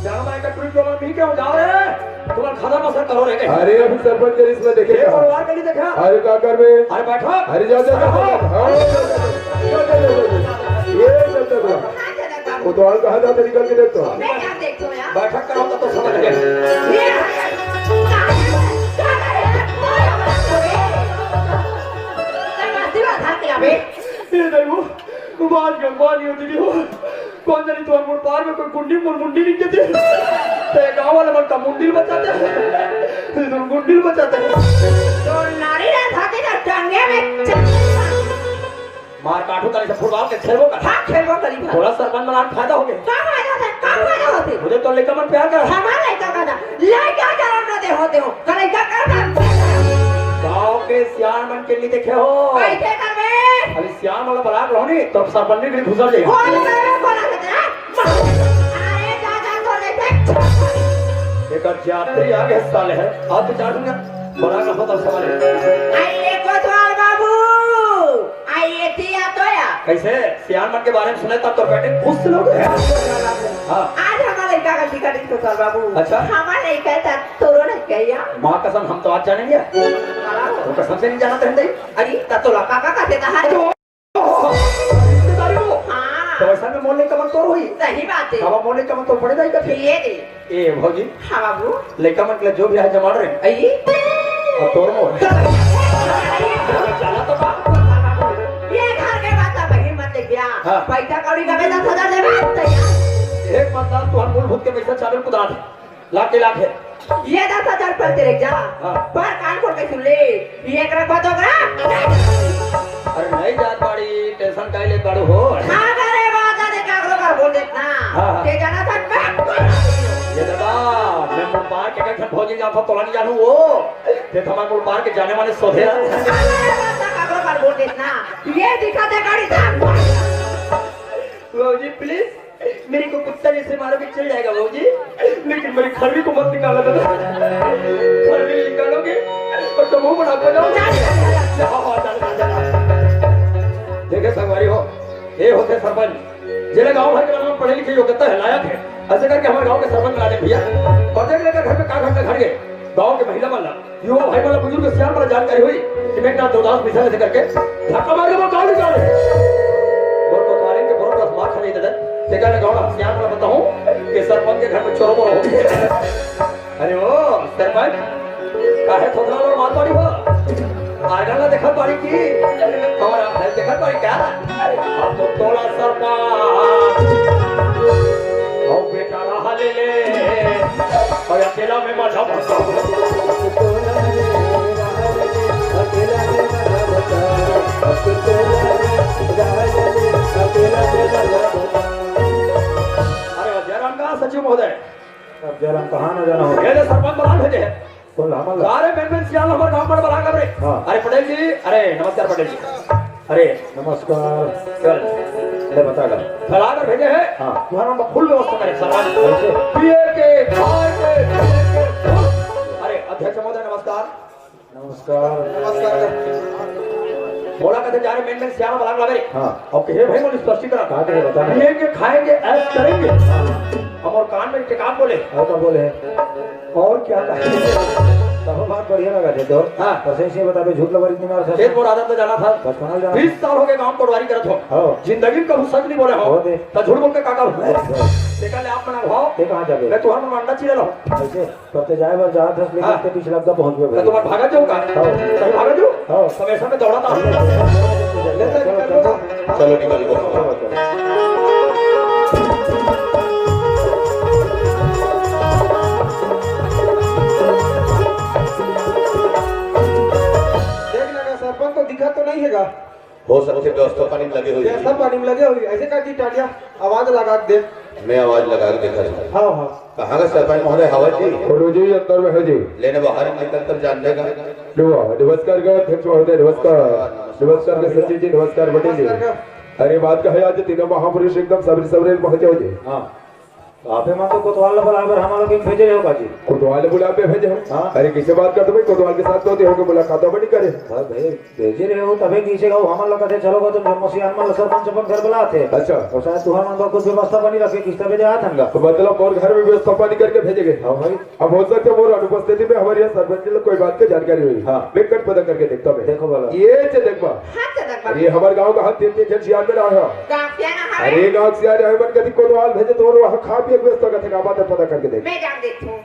जहां मैं का टूरी डॉलर भी के हो जाओ रे तुम्हारा खादा मसर करो रे अरे अभी सरपंच के इसमें देखे ये परिवार के लिए देखा अरे का कर में अरे बैठो अरे जा जा ये चलता हुआ हाँ जनक बाबू, वो द्वार कहा जाता निकल के देख तो मैं क्या देखती हूँ यार? बैठक कराओ तो समझ गए ये कहाँ है? कौन है? नमस्ते बात हाथ लगा बे। ये देखो बाज होती हो कौन जानी तुम्हारे मुड़ पार में कोई मुंडी नहीं देते ते गांव वाले मन का मुंडी बचाते हैं तुम मुंडी बचाते हैं तो नारी ना था कि ना टांगे में मार काटो ताली से फुटबॉल के खेलबो का हाँ खेलबो करी भाई। थोड़ा सरपंच बनाने फायदा हो गया काम फायदा होता है, काम फायदा होते। मुझे तो लेकर मन प्यार कर हमारा लड़का का ना लड़का जरूर न दे होते हो करेगा करना गांव के सियान मन के लिए देखे हो कैसे करबे? अभी सियान वाला बराक रहो नहीं तो सरपंच के लिए घुसर जाएगा कौन करबे कौन करते हैं? अरे दादा तो लेते एक यात्री आगे साले है आप विचार दूंगा बराक रहो तब सवाल आइए कोतवाल बाबू आइए तिया तोया। कैसे सियान मन के बारे में सुने तब तो बेटे खुश से लोग हैं हाँ आज हमारा लड़का का टिकट है कोतवाल बाबू। अच्छा। हमारा लड़का था तोरो नहीं कहिया माँ कसम हम तो आज जानेंगे तो कसम से नहीं जाना चाहते अरे ततो लड़का का कहते था रिश्तेदारी को हाँ तो ऐसा में मोलने का मन तो हुई सही बात है। अब मोलने का मन तो पड़े जाएगा फिर ये दे ए भौजी हाँ बाबू लेका मन के लिए जो भी है जमा रहे आइए और तोड़ मोड़ चला तो बा ये घर के बात है बहिन मत ले गया हाँ। पैसा कौड़ी का 10,000 दे बात तैयार एक मतलब तो मूलभूत के पैसा चालू कुदा लाख है ये 10,000 पर तेरे जा हाँ। पर कान खोल के सुन ले ये एक रखवा तो करा अरे नहीं जात बाड़ी टेंशन काहे ले बाड़ू हो हाँ करे बात है कागलो कर बोल देना हाँ। ते जाना था ये दादा मैं मुड़ पार के घर भौजी जा तो तोला नहीं जानू वो ते हमारे मुड़ पार के जाने वाले सोधे कागलो कर बोल देना ये दिखा दे गाड़ी था भौजी प्लीज मेरी को कुत्ता जैसे मारोगे चल जाएगा भौजी लेकिन मेरी खरवी को मत निकाला दादा खरवी निकालोगे और तो मुंह बना कर देखे संगवारी हो ये होते सरपंच जिले गांव भर के लोग पढ़े लिखे योग्यता है लायक है ऐसे करके हमारे गांव के सरपंच बना दे भैया प्रोजेक्ट लेकर घर पे का घंटा घर गए गांव के महिला वाला युवा भाई वाला बुजुर्ग सियान वाला जानकारी हुई सीमेंट ना 2 पैसा ऐसे करके धक्का मार के वो गांव निकाले और कोतवाली के बरोबर मार खा नहीं देते देखा ना गांव सियान वाला बताऊं कि सरपंच के घर में चोरों बोरो हो गए अरे ओ सरपंच काहे थोड़ा और मारवाड़ी हो आगला देखा पारी की हमारा है देखा पारी क्या अब तो तोला सरपान ओ बेटा रहा ले और अकेला में मजा बसा अरे जयराम का सचिव महोदय अब जयराम कहाँ न जाना हो ये ले सरपंच बना भेजे हैं बोल हमला सारे मेन सियाल हमारे गांव पर बना रे हाँ। अरे पटेल जी अरे नमस्कार पटेल जी अरे नमस्कार चल ले बता कर फैला कर भेजे हैं हाँ। तुम्हारा हम फुल व्यवस्था करें सरपंच कैसे? पिए के खाए के पीने के अरे अध्यक्ष महोदय नमस्कार नमस्कार बोला कहते जा रहे मेन सियाल बना रे हाँ। और कहे भाई बोले स्पष्टीकरण कहा थे बताना पिएंगे खाएंगे ऐश करेंगे हम और कान में टिकाप बोले और क्या बोले और क्या कहेंगे तब बात बढ़िया लगा थे तो हाँ। तो सही से बता बे झूठ लबर इतनी मार खेत सकते मोर आदत में जाना था बचपना जाना 20 साल हो गए गांव पटवारी करत हो हाँ। जिंदगी में कभी सच नहीं बोले हो हो दे। तो झूठ बोल के काका हो देखा ले आप मना भाव ते कहाँ जाबे मैं तुम्हारा मन अंडा चिरे लो ऐसे तब ते जाए बार जहाँ 10 हाँ। लेकर के पिछला का पहुँच मैं गए तुम्हारा भागा जाऊँ का हाँ। सही भागा जाऊँ हाँ। समय में दौड़ा था चलो निकल गो देख लगा सरपंच तो दिखा तो नहीं हैगा हो सकते व्यवस्था पानी में लगे हुई ये सब पानी में लगे हुई ऐसे का की टाटिया आवाज लगा के दे मैं आवाज लगा के देखा था हाँ हाँ कहाँ का सरपंच महोदय हवा जी फोटो जी अंदर में है जी लेने बाहर निकल कर जान देगा नमस्कार का अध्यक्ष महोदय नमस्कार के सचिव जी नमस्कार पटेल जी अरे बात का है आज तीनों महापुरुष एकदम सबरे सबरे पहुंचे हो जी हाँ आपे मान तो कोतवाल बराबर हम लोग भेजे रहे होगा जी कोतवाल बुला पे भेजे हम हाँ। अरे किसे बात करते भाई कोतवाल के साथ तो होगे मुलाकात बड़ी करे भाई भाई भेजे रहे हो तबे किसे गाओ हम लोग कहते चलो तो मसीहान में सरपंच अपन घर बुलाते अच्छा और शायद तुहार मन कुछ व्यवस्था बनी रखे किस तबे जा थंगा तो मतलब और घर में व्यवस्था पानी करके भेजेंगे हाँ भाई अब हो सकता है मोर अनुपस्थिति में हमारे यहाँ सरपंच जी लोग कोई बात की जानकारी हुई हाँ। मैं कट पता करके देखता हूँ देखो बोला ये चे देखबा हाथ से तक अरे हमारे गांव का हाथ 3 जन सियार में रहा है गाँव क्या ना हवे अरे गांव से आ रहे मन कभी कोतवाल भेजे तो वहाँ खा पिए व्यवस्था का थे बात पता करके देख मैं जान देती हूँ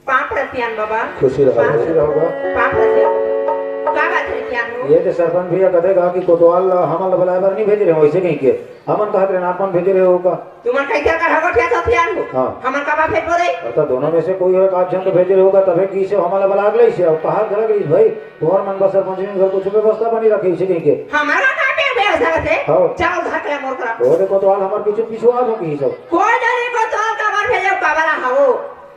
पाँच रतियान बाबा खुशी रहो खुशी रहोगा पाँच रतियान का बात रतियान हो ये तो सरपंच भैया कहेगा कि कोतवाल हम बराबर नहीं भेज रहे हो ऐसे कहीं के हमन कहते रहे आपन भेजे रहे होगा तुम्हार कैसे कर हगो ठेस रतियान हो हाँ। हमन का बात फेंक दे अर्थात दोनों में से कोई एक आध जन को भेजे रहे होगा तबे की से हमारा बलाग ले से और कहा घर गई भाई तुम्हार मन बस सरपंच ने घर कुछ व्यवस्था बनी रखी इसे कहीं के हमारा का पे व्यवस्था करते हाँ। चाव धकला मोर करा वो देखो कोतवाल हमार पीछे पिछुआ हो की सब कोई जाने को तो का बार भेजो का बारा हाओ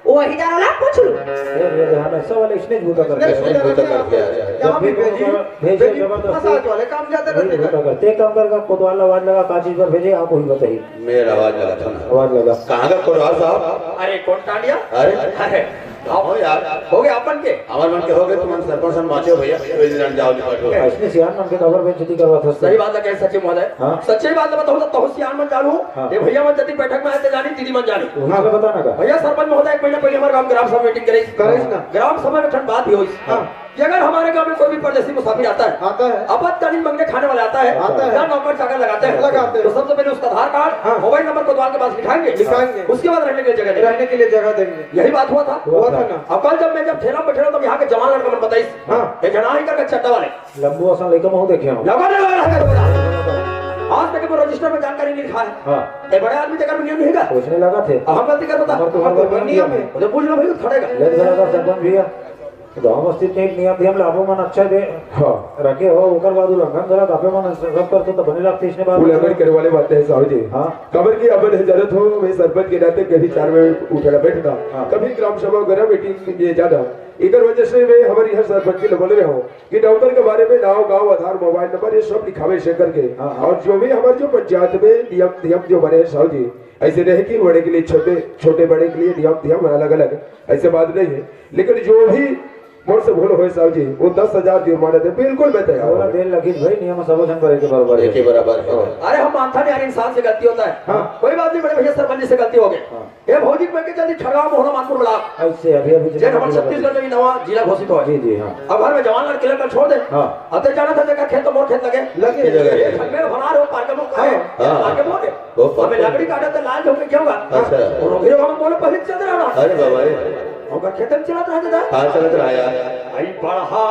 वही दारोला पूछ लो ये हमें सब वाले इसने झूठा कर नहीं, दिया इसने भूता करके आया है। यहाँ भी भेजी भेजे भेजी जबरदस्ती। मसाज वाले काम जाते वही रहते झूठा हैं करते काम कर कोतवाल आवाज लगा का चीज पर भेजे आप वही बताइए मेरा आवाज लगा था ना आवाज लगा कहाँ का कोतवाल साहब अरे कौन टांडिया अरे अरे आओ यार हो गया अपन के हमारे मन के हो गए तुम सरपंच हम बाँचे हो भैया कोई दिन जाओ निकट हो इसने सियान मन के खबर बेइज्जती करवा था सही बात है सचिव महोदय हाँ। सच्ची बात बताओ तो सियान मन चालू हाँ। ये भैया मन जति बैठक में आते जानी दीदी मन जानी वही से बताना का भैया सरपंच महोदय 1 महीना पहले हमारे गांव ग्राम सभा मीटिंग करी करें ना ग्राम सभा में ठंड बात ही हुई हाँ। कि अगर हमारे गांव में कोई भी परदेसी मुसाफिर आता है आता है आपातकालीन मंगने खाने वाला आता है आता है। या नौकर चाकर लगाते हैं लगाते हैं। तो सबसे पहले उसका आधार कार्ड हाँ। मोबाइल नंबर कोतवाल के पास लिखाएंगे लिखाएंगे। उसके बाद रहने के लिए जगह देंगे रहने के लिए जगह देंगे यही बात हुआ था हुआ था ना अब कल जब मैं ठेला पे ठेला तब यहाँ के जवान लड़का मन बताइस हाँ। ये जना ही करके चट्टा वाले लंबू असा लेकर महू देखे हम लगा आज तक वो रजिस्टर में जानकारी नहीं लिखा है हाँ ये बड़े आदमी तक नियम नहीं है पूछने लगा थे हम गलती कर बता हमारे तो हर कोई नियम है मुझे पूछ लो भाई खड़ेगा लेट गया था सरपंच भैया गांव बस्ती में एक नियम नियम लाभो मन अच्छा दे हाँ रखे हो ओकर बाद उल्लंघन करा तापे मन सब करते तो बने लगते इसने बात उल्लंघन करने वाले बातें हैं साहब जी हाँ खबर की अब जरूरत हो मैं सरपंच के नाते कभी 4 बजे उठना बैठना हाँ। कभी ग्राम सभा वगैरह मीटिंग ये जाना इधर वजह से मैं हमारी हर सरपंच के बोल रहे हो कि नौकर के बारे में नाव गांव आधार मोबाइल नंबर ये सब लिखावे से करके हाँ, हाँ। और जो भी हमारे जो पंचायत में नियम जो बने हैं साहब जी ऐसे नहीं कि बड़े के लिए छोटे बड़े के लिए नियम अलग अलग ऐसे बात नहीं है लेकिन जो भी मोर से भूल हो साहब जी वो 10,000 जुर्माना दे बिल्कुल मैं तैयार बोला हूं। देर लगी भाई नियम सबोधन करे के बराबर एक ही है बराबर है अरे हम मानता नहीं यार इंसान से गलती होता है हाँ। कोई बात नहीं बड़े भैया सरपंच जी से गलती हो गई हाँ। ये भौजी में के जल्दी ठगवा मोहना मानपुर ब्लॉक ऐसे अभी अभी जैन हमारे छत्तीसगढ़ में भी नवा जिला घोषित हुआ जी जी हाँ अब घर में जवान लड़के लड़का छोड़ दे हाँ अब तो जाना था जगह खेत तो मोर खेत लगे लगे लगे। ये खंडे में बना रहे हो पार के मुख है हाँ। पार के मोर वो हमें लकड़ी काटे तो लाल होके क्या होगा अच्छा। और फिर हम बोले पहले चल रहा ना अरे बाबा रे होगा खेत में चला था दादा हाँ चलत रहा यार आई बढ़ा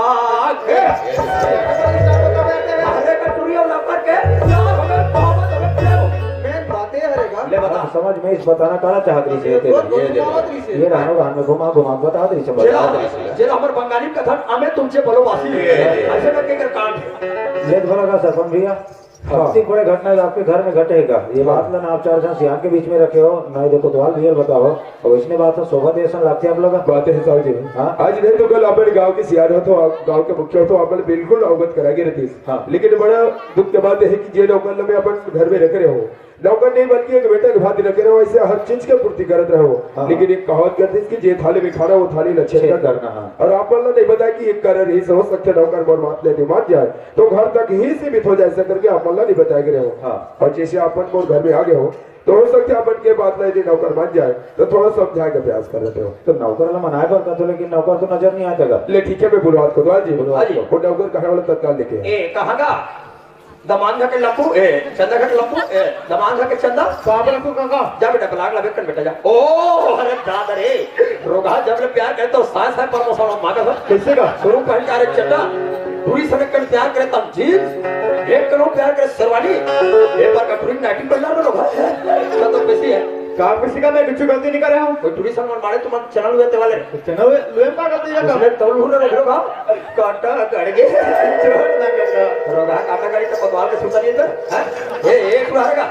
के अरे का टुरिया लपर के क्या होगा मोहब्बत होगा क्या हो मैं बातें हरेगा ले बता समझ में इस बताना काला चाहत रही से तेरे ये रहनो गान में घुमा घुमा बता रही से जेला जेला हमर बंगाली कथन हमें तुमसे बोलो वासी ऐसे करके कर कांड लेट भला का सरपंच भैया इतनी बड़े घटना आपके घर में घटेगा ये बात ना आप चार जन सियान के बीच में रखे हो नहीं देखो तो हाल रियल बताओ और इसने बात तो शोभा देशन लगती है आप लोग बातें है साहब जी हाँ? आज नहीं तो कल अपने गांव के सियार हो तो गांव के मुखिया हो तो अपन बिल्कुल अवगत कराएंगे रतीश हाँ। लेकिन बड़ा दुख की बात है कि जे नौकर में अपन घर में रख रहे हो नौकर नहीं बल्कि एक बेटा के भांति रख रहे हो ऐसे हर चीज के पूर्ति करते रहो हाँ। लेकिन एक कहावत करते हैं कि जे थाली में खाना वो थाली लच्छे का करना हाँ। और आप लोग नहीं बताया कि एक कारण ही से हो सकते नौकर बोल मात लेते मान जाए तो घर तक ही सीमित हो जाए ऐसा करके आप लोग नहीं बताया गए हो हाँ। और जैसे अपन को घर में आ गए हो तो हो सकता है अपन के बात ले नौकर मान जाए तो थोड़ा समझाए का प्रयास कर रहे हो तो नौकर वाला मनाए पर तो लेकिन नौकर तो नजर नहीं आता ले ठीक है मैं बुलवात को जी हाँ जी। वो नौकर कहा वाला तत्काल लेके ए कहांगा दमान का के लप्पू ए चंदा का के लप्पू ए दमान का के चंदा बाबा को काका जा बेटा पलाग लगे कर बेटा जा ओ अरे दादा रे रोगा जब ले प्यार करे तो साथ साथ परमोशन मांगा सब कैसे का शुरू कर जा रे चंदा पूरी समय कर प्यार करे तब जीत एक करो प्यार करे सरवानी एक बार का पूरी नाइटिंग कर ला रोगा तो कैसी है कार किसी का मैं कुछ गलती नहीं कर रहा हूँ कोई टूरी सलमान मारे तुम चैनल हुए वाले चलो लुए पा करते जा उसने तौल हुने रोगा काटा गड़ गए छोड़ ना कर रोगा काटा गड़ी तो पतवार के सुता नहीं है ए एक रहेगा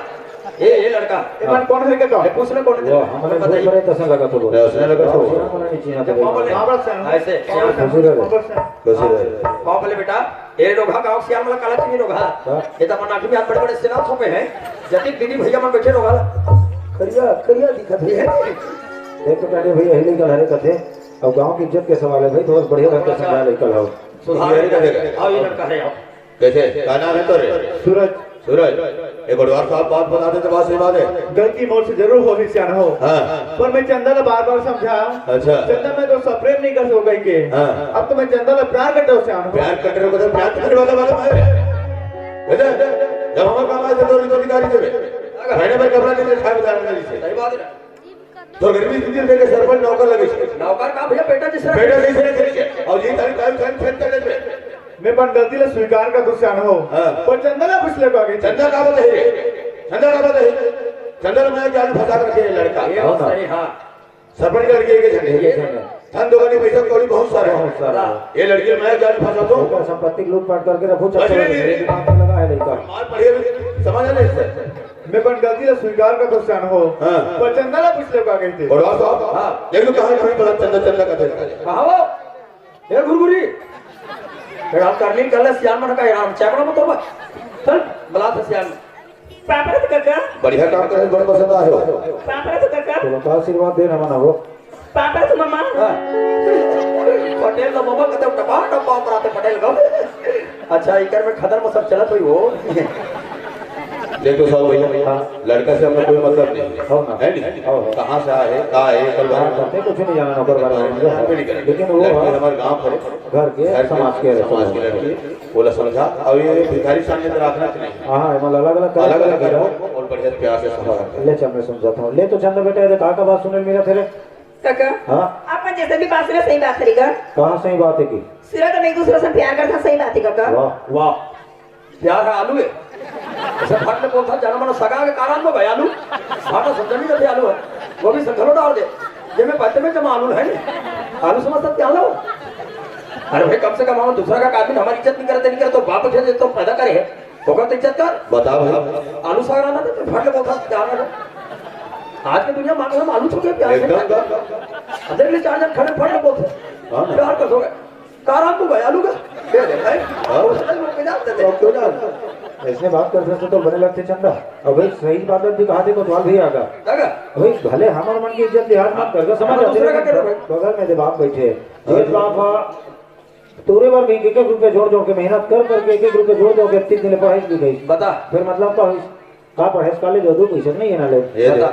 ए लड़का ये मन कौन है का ए पूछने कौन वो है हमारे बताइए दूसरे तसन लगा तो बोल उसने लगा तो नहीं चीना तो बोले बाबा से ऐसे खुशी रहे कैसे रहे कौन बोले बेटा ए रोगा गांव से आमला काला नहीं रोगा ये तो मन आठवीं में बड़े बड़े सेना थोपे हैं जति दीदी भैया मन बैठे रोगा करिया करिया दिखत है एक तो पहले भैया हिले कल हरे कथे और गांव की इज्जत के सवाल है भाई थोड़ा बढ़िया ढंग से समझा ले कल हो सुधार आओ ये लड़का है आओ कैसे क्या नाम है तेरे सूरज सूरज एक और साहब बात बता देते बात सही बात है गलती मोर से जरूर हो सियान हो हाँ पर मैं चंदा ने बार बार समझाया अच्छा चंदा मैं तो सप्रेम नहीं कर सको के हाँ। अब तो मैं चंदा ने प्यार करता हूँ सियान हो प्यार करने को तो प्यार करने वाला वाला है बेटा जब हमारे काम आए तो अधिकारी थे भाई ने भाई कपड़ा नहीं खाए बता से सही बात है तो गर्मी स्थिति देके सरपंच नौकर लगे नौकर का भैया बेटा जिस बेटा नहीं से करेंगे और ये तारीख टाइम फेंक कर देते मैं पण गलती ले स्वीकार कर दूं सियान हो हाँ। पर चंदा ने पूछ ले आगे चंदा का बात है चंदा का बात है चंदा ने मैं जान फंसा करके ये लड़का ये बात सही हां सरपंच लड़के के झंडे धन दोगनी पैसा कौड़ी बहुत सारे सारा ये लड़की मैं जान फंसा दो ऊपर संपत्ति लूटपाट करके रखो बस चक्कर नहीं, नहीं। दिमाग में लगा है लड़का मार पड़ी समझ आ इससे मैं पण गलती ले स्वीकार कर दूं सियान हो हाँ। पर चंदा ने पूछ ले आगे थे और आप हां देखो कहां कोई बड़ा चंदा चंदा का थे कहा वो ए गुरगुरी राम करनी कल सियान मन का राम चाकड़ा मत हो चल बला था सियान पापा तो काका बढ़िया काम करे बड़ा पसंद आए हो पापा तो काका तो का आशीर्वाद देना मना वो पापा तो मम्मा पटेल का मम्मा कहते टपा टपा पराते पटेल का अच्छा इकर में खदर में सब चलत हुई वो देखो साहब भैया लड़का से हमें कोई मतलब नहीं हो ना। है नहीं कहां से आए का है कल बाहर करते कुछ नहीं जाना नौकर बारे में लेकिन वो लड़की हमारे गांव पर घर के समाज के समाज की लड़की बोला समझा और ये भिखारी सामने तो रखना चाहिए हाँ मतलब अलग अलग अलग अलग करो और बढ़िया प्यार से समझा ले चल मैं समझाता हूँ ले तो चंदा बेटा ये कहा का बात सुने मेरा तेरे काका हाँ आपन जैसे भी बात सुने सही बात करेगा कहाँ सही बात है की सिरा तो मैं एक दूसरे से प्यार करता सही बात है काका वाह वाह प्यार है आलू है ऐसे फट में बोलता जाना मानो सगा के कारण में भाई आलू भाटा समझ नहीं रहते आलू है वो भी संघलो डाल दे ये मैं बातें में जमा आलू है आलू समझता क्या लो अरे भाई कम से कम हम दूसरा का आदमी हमारी इज्जत नहीं करते तो बाप उठे तो पैदा करे है होगा तो इज्जत कर बता भाई आलू साग रहना तो फट में बोलता क्या आज की दुनिया मांगे हम आलू छोके प्यार से अंदर ले चार जन खड़े फट में बोलते हाँ ना। प्यार कर दोगे कारण को भाई आलू का दे दे भाई वो समझ में पे जाते थे ऐसे बात करते तो बने लगते चंदा और भाई सही बात है कहा देखो तो भी आगा लगा भाई भले हमारे मन की इज्जत लिहाज मत कर समझ आते दूसरे का क्या करोगे? बगल में जब आप बैठे एक बाप तोरे बार एक एक रुपए जोड़ जोड़ के मेहनत कर करके एक एक रुपए जोड़ जोड़ के 3 दिन पढ़ाई भी गई बता फिर मतलब का पढ़ाई कॉलेज हो दो पैसे नहीं है ना ले ये बता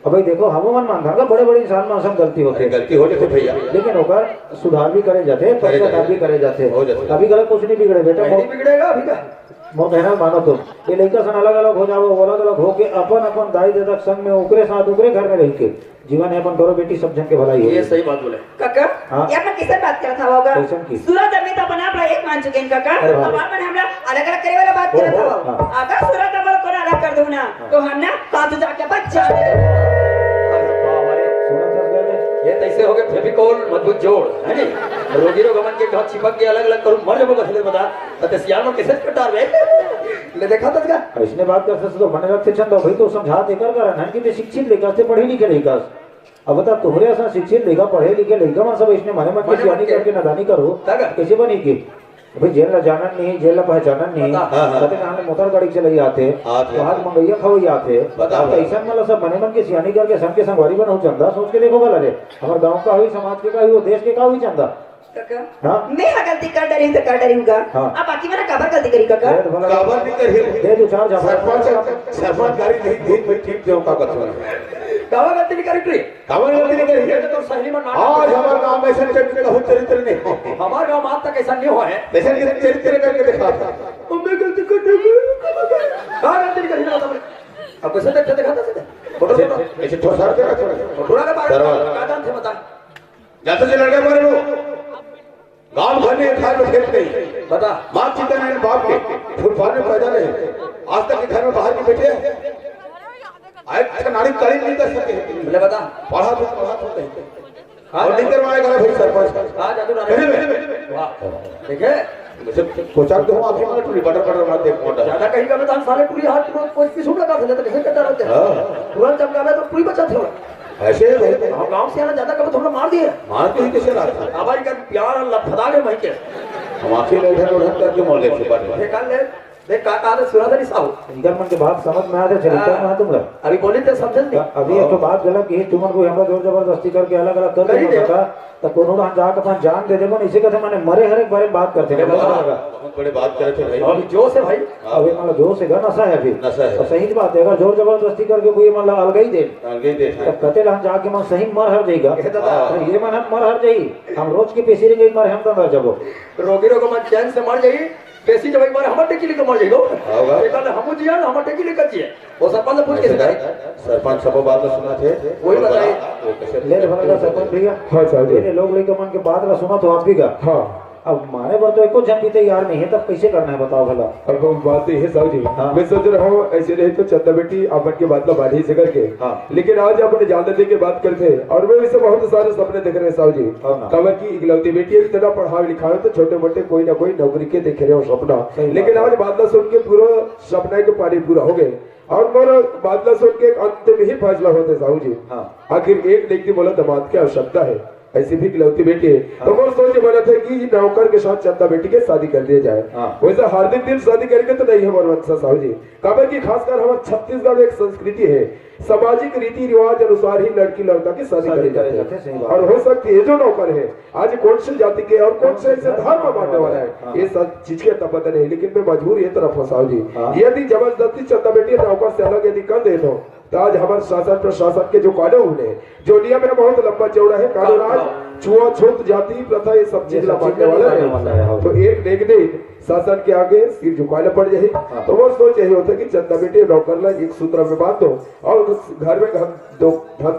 अब भाई देखो हम मन मानता बड़े बड़े इंसान में सब गलती होते गलती हो जाती भैया लेकिन ओकर सुधार भी करे जाते पश्चाताप भी करे जाते हो जाते। अभी गलत कुछ नहीं बिगड़े बेटा नहीं बिगड़ेगा अभी का मोर कहना मानो तुम ये लड़का सन अलग अलग हो जाओ अलग अलग होके अपन अपन दाई दादा संग में ओकरे साथ ओकरे घर में रह के जीवन यापन करो बेटी सब जन के भलाई हो ये सही बात बोले काका हाँ। ये अपन किससे बात करत हवा होगा कैसन की? सूरज अभी तो अपन आप एक मान चुके हैं काका अरे वाह। अब अपन हमरा अलग अलग करे वाला बात करत ओहो, हवा हाँ। अगर सूरज अपन को अलग कर दूं ना तो हम ना साथ जाके बच्चा सुना था गए ये तैसे हो गए फेविकोल मजबूत जोड़ है नहीं रोगी रो गमन के घर चिपक के अलग अलग करूं मर जब बस बता तते सियार में कैसे कटार वे ले देखा था क्या ऐसने बात कर सकते तो मने रखते चंद भाई तो समझा देकर कर नन की ते शिक्षित लेकर से पढ़े लिखे लेकर अब बता तोहरे ऐसा शिक्षित लेगा पढ़े लिखे लेगा मन सब इसने माने मत की यानी करके नादानी करो कैसे बनी की भाई जेल ला जानन नहीं जेल ला पहचानन नहीं कहते कहां मोटर गाड़ी चलाई आते तो हाथ मंगैया खवई आते अब ऐसा मतलब सब मने मन के सियानी करके संग के संगवारी बन हो चंदा सोच के देखो भला रे हमारे गांव का हुई समाज के का हुई देश के का हुई चंदा काका हां मैं गलती कर डरी तो कर डरूंगा हाँ। अब बाकी मेरा कबर गलती करी काका काबर भी कर दे दो चार जा सरपंच गाड़ी नहीं ठीक में ठीक देव का कथन कावा गलती नहीं करी ट्री काबर गलती नहीं ये करी तो सही में आज हमारा गांव में ऐसा चरित्र नहीं हमारे गांव में आज तक ऐसा नहीं हुआ है ऐसा चरित्र करके दिखा था तुमने गलती कर दी कहां गलती करी ना तुमने अब कैसे देखा था फोटो ऐसे ठोसा के रखो थोड़ा के बारे में क्या जानते बता जाते से लड़के मारे लो गांव भर में घर में खेत नहीं बता माँ चिता नहीं बाप के फुटपाथ में पैदा नहीं आज तक के घर में बाहर के बैठे आए नारी तारीफ नहीं कर सके बोले बता पढ़ा तो नहीं और नहीं करवाएगा ना भाई सरपंच हां जादू ना वाह देखे मुझे पोचाक तो आंखें में टूटी बटर मार देख मोटा ज्यादा कहीं का तो साले पूरी हाथ में कुछ भी सुन लगा था तो कैसे करता रहते तुरंत जब गावे तो पूरी बचा थे ऐसे ही भाई हम गांव से आना ज्यादा कब थोड़ा मार दिए मार के ही कैसे लाता हमारी का प्यार अल्लाह फदा के भाई के हम आंखें ले इधर उधर करके मोड़ देते बात ये काल ले देख का कहा सुना साहू इनका मन के बात समझ में आते चरित्र में तुम लोग अभी बोले तो समझ नहीं अभी एक तो बात गलत की तुमन को हमरा जोर जबरदस्ती करके अलग अलग कर करी दे दे। तो कोनो ना जाके अपन जान दे देबो इसी कहते माने मरे हर एक बारे में बात करते हैं बहुत बड़े बात करे थे भाई अभी जो से भाई अभी मतलब जोर से नशा है अभी नशा है। तो सही बात है अगर जोर जबरदस्ती करके कोई मतलब अलग ही दे आगे देख तब कहते हम जाके मन सही मर हर जाएगा ये दादा। तो ये मन हम मर हर जाई हम रोज के पेशी रे मर हम तो जबो रोगी रोग मन चैन से मर जाई पेशी जब एक बार हमर टेकी लेकर मर जाइगो होगा। ये काल हम जिया हमर टेकी लेकर जिए वो सरपंच पूछ के बताई सरपंच सब बात तो सुना थे वही बताइए। वो कैसे ले ले भला सरपंच भैया हाँ साहब जी। ये लोग लेके मन के बात ला सुना तो आप भी का हाँ अब मारे पर तो एको जन भी तैयार नहीं है तब कैसे करना है बताओ भला अब वो बात तो ये साहब जी हाँ। मैं सोच रहा हूँ ऐसे रहे तो चंदा बेटी अपन के बात ला बाढ़ी से करके हाँ। लेकिन आज अपने जान देने की बात करते हैं और मैं इसे बहुत सारे सपने देख रहे हैं साहब जी हाँ ना। कवर की इकलौती बेटी है इतना पढ़ा लिखा है तो छोटे मोटे कोई ना कोई नौकरी के देख रहे हो सपना सही बात लेकिन है। आज बादला सुन के पूरा सपना के पानी पूरा हो गए और मेरा बादला सुन के अंत में ही फैसला होते साहू जी हाँ। आखिर एक व्यक्ति बोला दामाद की आवश्यकता है ऐसी भी इकलौती बेटी है तो वो सोच बना था कि नौकर के साथ चंदा बेटी के शादी कर दिया जाए हाँ। वैसे हार्दिक दिन शादी करके तो नहीं है मनवंशा साहू जी काबर की खासकर हमारे छत्तीसगढ़ में एक संस्कृति है सामाजिक रीति रिवाज अनुसार ही लड़की लड़का की शादी करी जाती है और हो सकती है जो नौकर है आज कौन से जाति के और कौन से ऐसे धर्म मानने वाला है ये सब चीज के तब पता नहीं लेकिन मैं मजबूर ये तरफ हूँ साहू जी यदि जबरदस्ती चंदा बेटी नौकर से अलग यदि कर दे तो आज हमारे शासन प्रशासन के जो कानून है जो नियम है बहुत लंबा चौड़ा है कानून आज छुआछूत जाति प्रथा ये सब चीज मानने वाला है तो एक दिन शासन के आगे सिर झुकाने पड़ जाए तो वो सोच यही होता है कि चंदा बेटी नौकर ला एक सूत्र में बांध दो और घर में धन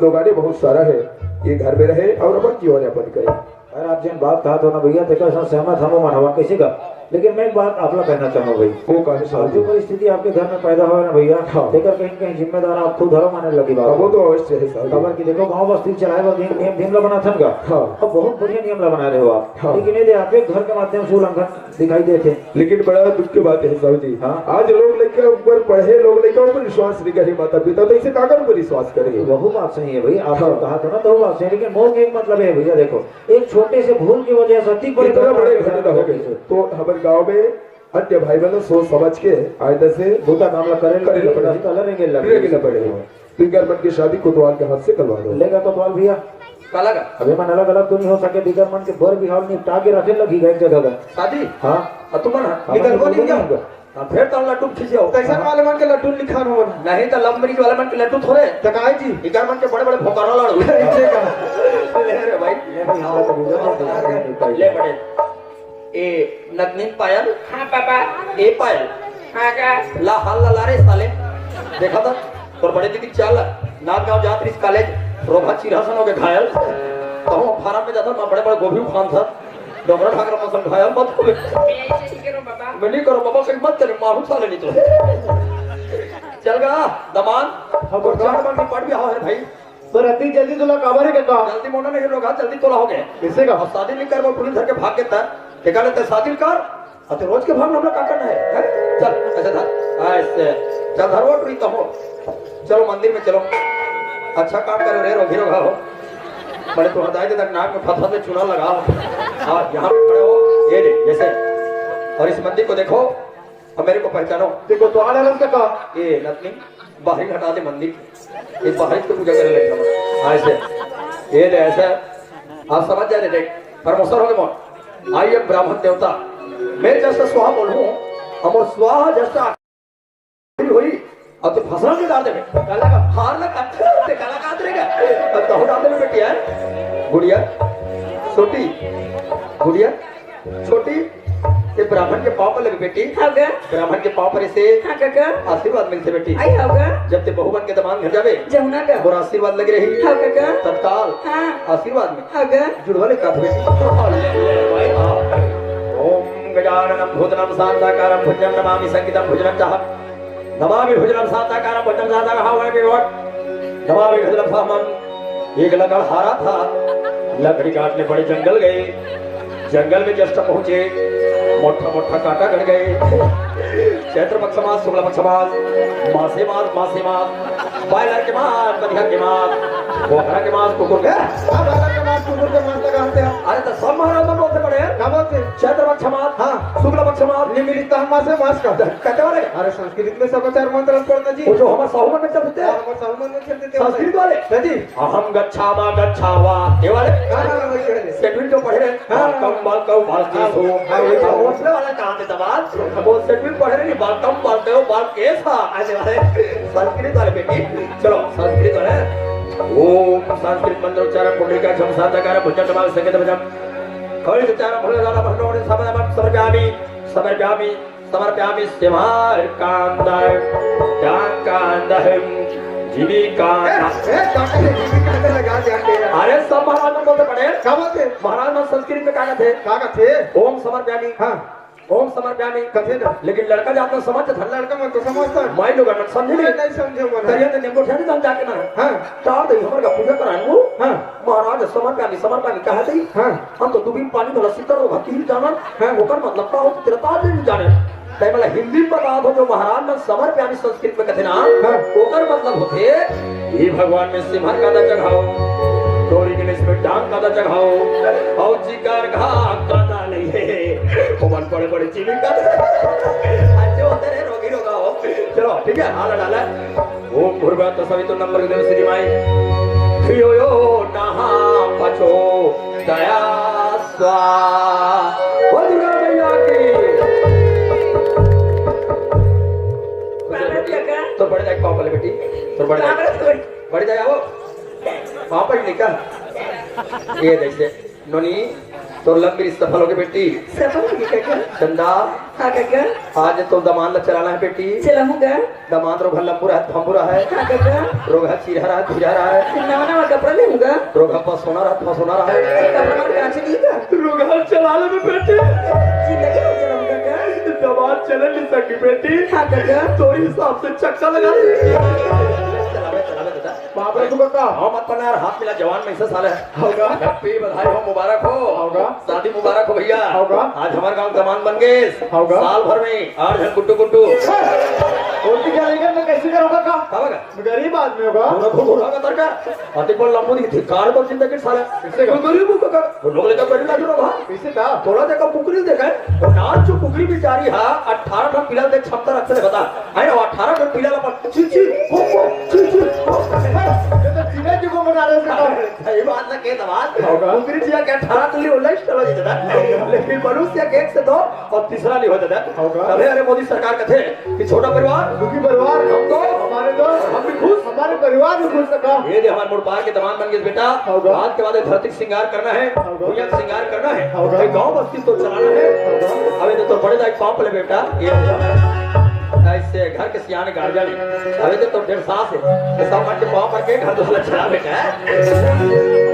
दोगाने बहुत सारा है ये घर में रहे और अपन जीवन यापन करे अरे आप जिन बात कहा तो ना भैया देखो ऐसा सहमत हम मनवा कैसे का लेकिन मैं एक बात आप लोग कहना चाहूंगा भाई वो कहा जो परिस्थिति आपके घर में पैदा हुआ ना भैया हाँ। देखकर कहीं कहीं जिम्मेदार आप खुद धरो माने लगी बात वो तो अवश्य है साहब खबर की देखो गांव बस्ती चलाए वो नियम ला बना था ना हाँ। अब बहुत बढ़िया नियम ला बना रहे हो आप हाँ। लेकिन ये आप एक घर के माध्यम से उल्लंघन दिखाई देते लेकिन बड़ा दुख की बात है साहब जी हाँ। आज लोग लेकर ऊपर पढ़े लोग लेकर ऊपर विश्वास नहीं करे माता पिता तो इसे कागज पर विश्वास करेंगे वही बात सही है भाई आपने हाँ। कहा था ना तो वो बात सही है, लेकिन मोह के एक मतलब है भैया देखो एक छोटे से भूल की वजह से अति बड़े इतना बड़े घटना हो गए तो हमारे गांव में अन्य भाई बहनों सोच समझ के आयदा से भूता काम ला करे करेला पड़े। तो अलग गिरेगिला पड़े फिंगर मन की शादी कोतवाल के हाथ से करवा दो लेगा तो बाल भैया काला का अबे मन अलग अलग तो नहीं हो सके बिगर मन के बर बिहार निपटा के रखे लगी गए जगह का शादी हाँ तुम ना निकल वो नहीं गया अब फिर तो लड्डू खींचे हो कैसा वाले मन के लड्डू लिखान हो नहीं तो लंबरी वाले मन के लड्डू थोड़े तकाई जी इधर मन के बड़े बड़े भोकारा लाड़ू इसे का ले रे भाई ये नहीं हां तो ले बड़े ए नतनी पायल हाँ पापा ए पायल हाँ का ला हाल ला रे साले देखा था और बड़े दीदी चल नागगांव जात इस कॉलेज रोभा चिरासन हो गए घायल तो हम फार्म में जाता मैं बड़े बड़े गोभी खान था डोगरा ठाकर मौसम घायल मत हो मैं ऐसे नहीं करूँ पापा मैं नहीं करो बाबा कहीं मत चले मारू साले नहीं तो चल गा दमान हमको चार बार की पड़ भी है भाई पर अति जल्दी तुला काबर है का जल्दी मोना नहीं लोग जल्दी तोला हो गए किसे का और शादी नहीं कर वो पुलिस धर के भाग के था ठिका लेते शादी कर अते रोज के भाग में हम लोग क्या करना है हैं? चल ऐसे धर ऐसे चल धर वो तो हो चलो मंदिर में चलो अच्छा काम करो रे रोगी रोगा हो बड़े तो हटाए तक नाक में फंसा से चूना लगाओ और यहाँ पे खड़े हो ये देख जैसे और इस मंदिर को देखो और मेरे को पहचानो देखो तो आने रंग का ये नतनी बाहरी हटा दे मंदिर ये बाहरी को पूजा करने लगता ऐसे ये दे ऐसे आप समझ जाए देख परमेश्वर हो गए मोर आई एम ब्राह्मण देवता मैं जैसा स्वाहा बोलूं हम स्वाहा जैसा हुई अब तो फसला के डाल दे काला का हार लगा ते काला का आतरेगा अब तो डाल दे बेटी है गुड़िया छोटी गुड़िया छोटी ये ब्राह्मण के पाँव पर लगे बेटी हाँ का ब्राह्मण के पाँव पर इसे हाँ काका आशीर्वाद मिलते बेटी आई हाँ का जब ते बहु बन के दमान घर जावे जमुना का और आशीर्वाद लग रही हाँ काका तत्काल हाँ आशीर्वाद में हाँ का जुड़वाले का बेटी ओम गजाननम भूतनम शांताकारम भुजनम नमामि संगीतम भुजनम चाह नमामि भुजनम शांताकारम भुजनम शांता कहा हुआ है नमामि भुजनम सामम एक लकड़ हारा था लकड़ी काटने बड़े जंगल गए जंगल में जस्ट पहुंचे मोटा मोटा कांटा गड़ गए चैत्र पक्ष मास शुक्ल पक्ष मास मासे मास बायलर के मास बनिया के मास बोखरा के मास कुकुर के अब अलग के मास कुकुर के मास लगाते हैं अरे तो सब महाराज मन बोलते पड़े क्या बोलते चैत्र पक्ष मास हाँ। शुक्ल पक्ष मास निमिलित मास है मास का कहते वाले अरे संस्कृत में समाचार मंत्र पढ़ना जी वो जो हमारे साहू में चलते हैं हम सहमत में चलते थे संस्कृत वाले जी अहम गच्छावा ये वाले हां हां वही कह रहे सेटविल जो पढ़े रहे हाँ। बालकम बालकेश हो हाँ, वही तो। हौसले वाला कहाँ थे दबाल वो सेटविल पढ़े रहे नहीं बालकम बालकेश था ऐसे वाले संस्कृत वाले बेटी चलो संस्कृत वाले ओम संस्कृत मंत्र उच्चारण पुंडलिका झम साताकार भुजन नमामि संगीत भजम कवि उच्चारण भले दाना भंडोरे समर्प्यामि सिमार्कांदाय कांदाहम जीविका लगा दिया अरे सब महाराज में बोलते पड़े क्या बोलते महाराज में संस्कृत में कहा थे काका थे ओम समर्प्यामि हाँ ओम समर्प्यामि कथे ना लेकिन लड़का जाता समझ था लड़का मैं तो समझता माई लोग अनक समझे नहीं नहीं समझे मन करिए तो निम्बो ठहरे जान जाके ना हाँ तार दे हमर का पूजा कराएंगो हाँ महाराज समर्प्यामि कहा थे हाँ हम तो दुबी पानी भला सीतर हो भक्ति ही जाना हाँ। ओकर मतलब का हो तेरा ताज नहीं जाने तय वाला हिंदी में बात हो जो महाराज में समर्प्यामि संस्कृत में कथे ना हाँ। ओकर मतलब होते ये भगवान में सिमर का दा चढ़ाओ डोरी के इसमें टांग का दा चढ़ाओ और जिगर घा का नहीं है वो मन बड़े बड़े चीनी का अच्छे होते रहे रोगी रोगा हो चलो ठीक है हाल डाला ओम भूर्भुवः सवितु नंबर देव श्री माई थियो यो नहा पछो दया स्वा वो दुर्गा मैया की तो बड़े जाए पापा ले बेटी तो बड़े जाए आओ पापा ही निका ये जैसे नोनी तो लंबी सफल हो गई बेटी सफल होगी काका चंदा हाँ काका आज तो दमान ला चलाना है बेटी चलाऊंगा दमान रो भल्ला पूरा भंबुरा है हाँ काका रोगा चीरा रहा धीरा रहा है नवा नवा कपड़ा लेऊंगा रोगा पसोना रहा है कपड़ा मार कांच नहीं का रोगा चलाने में बेटी जिंदगी में चलाऊंगा काका दमान चले नहीं सकी बेटी हाँ काका तो हिसाब से चक्का लगा चलावे बेटा बाप रे तू काका हाँ मत पड़ना यार हाथ मिला जवान में से साल है होगा हैप्पी बधाई हो मुबारक हो होगा शादी मुबारक हो भैया होगा आज हमारे गांव दमान बन गए होगा साल भर में आज है गुड्डू गुड्डू बोलती क्या लेकर मैं कैसे करूँगा का कब होगा गरीब आदमी होगा दोनों को बोला का तरका अति बोल लंबू दी थी कार को जिंदगी साल है गरीब को का वो लोग लेकर बैठ लग रहा कैसे था थोड़ा देखा पुकरी देखा है और नाच जो पुकरी बेचारी है 18 टन पिला देख क्षमता रखते बता है 18 टन पिला ला ची ची हो ची ची ये तो सीधे जी को बना रहे थे सही बात ना के दवात होगा। उनकी चीज के 18 तुली 19 चलो जाता लेकिन मनुष्य के 1 से 2 और तीसरा नहीं होता था होगा। तबे अरे मोदी सरकार कहते कि छोटा परिवार दुखी परिवार हम तो हमारे तो हम भी खुश हमारे परिवार भी खुश रखा ये दे हमारे मुड़पार के दमान बन गए बेटा होगा। आज के बाद धरती का श्रृंगार करना है होगा। दुनिया का श्रृंगार करना है होगा। ये गांव बस्ती तो चलाना है अबे तो बड़े दाई पांव पले बेटा ये ऐसे घर के सियाने गार्जियन अबे तो 1.5 साल से सब मत के पांव पर के घर तो चला बेटा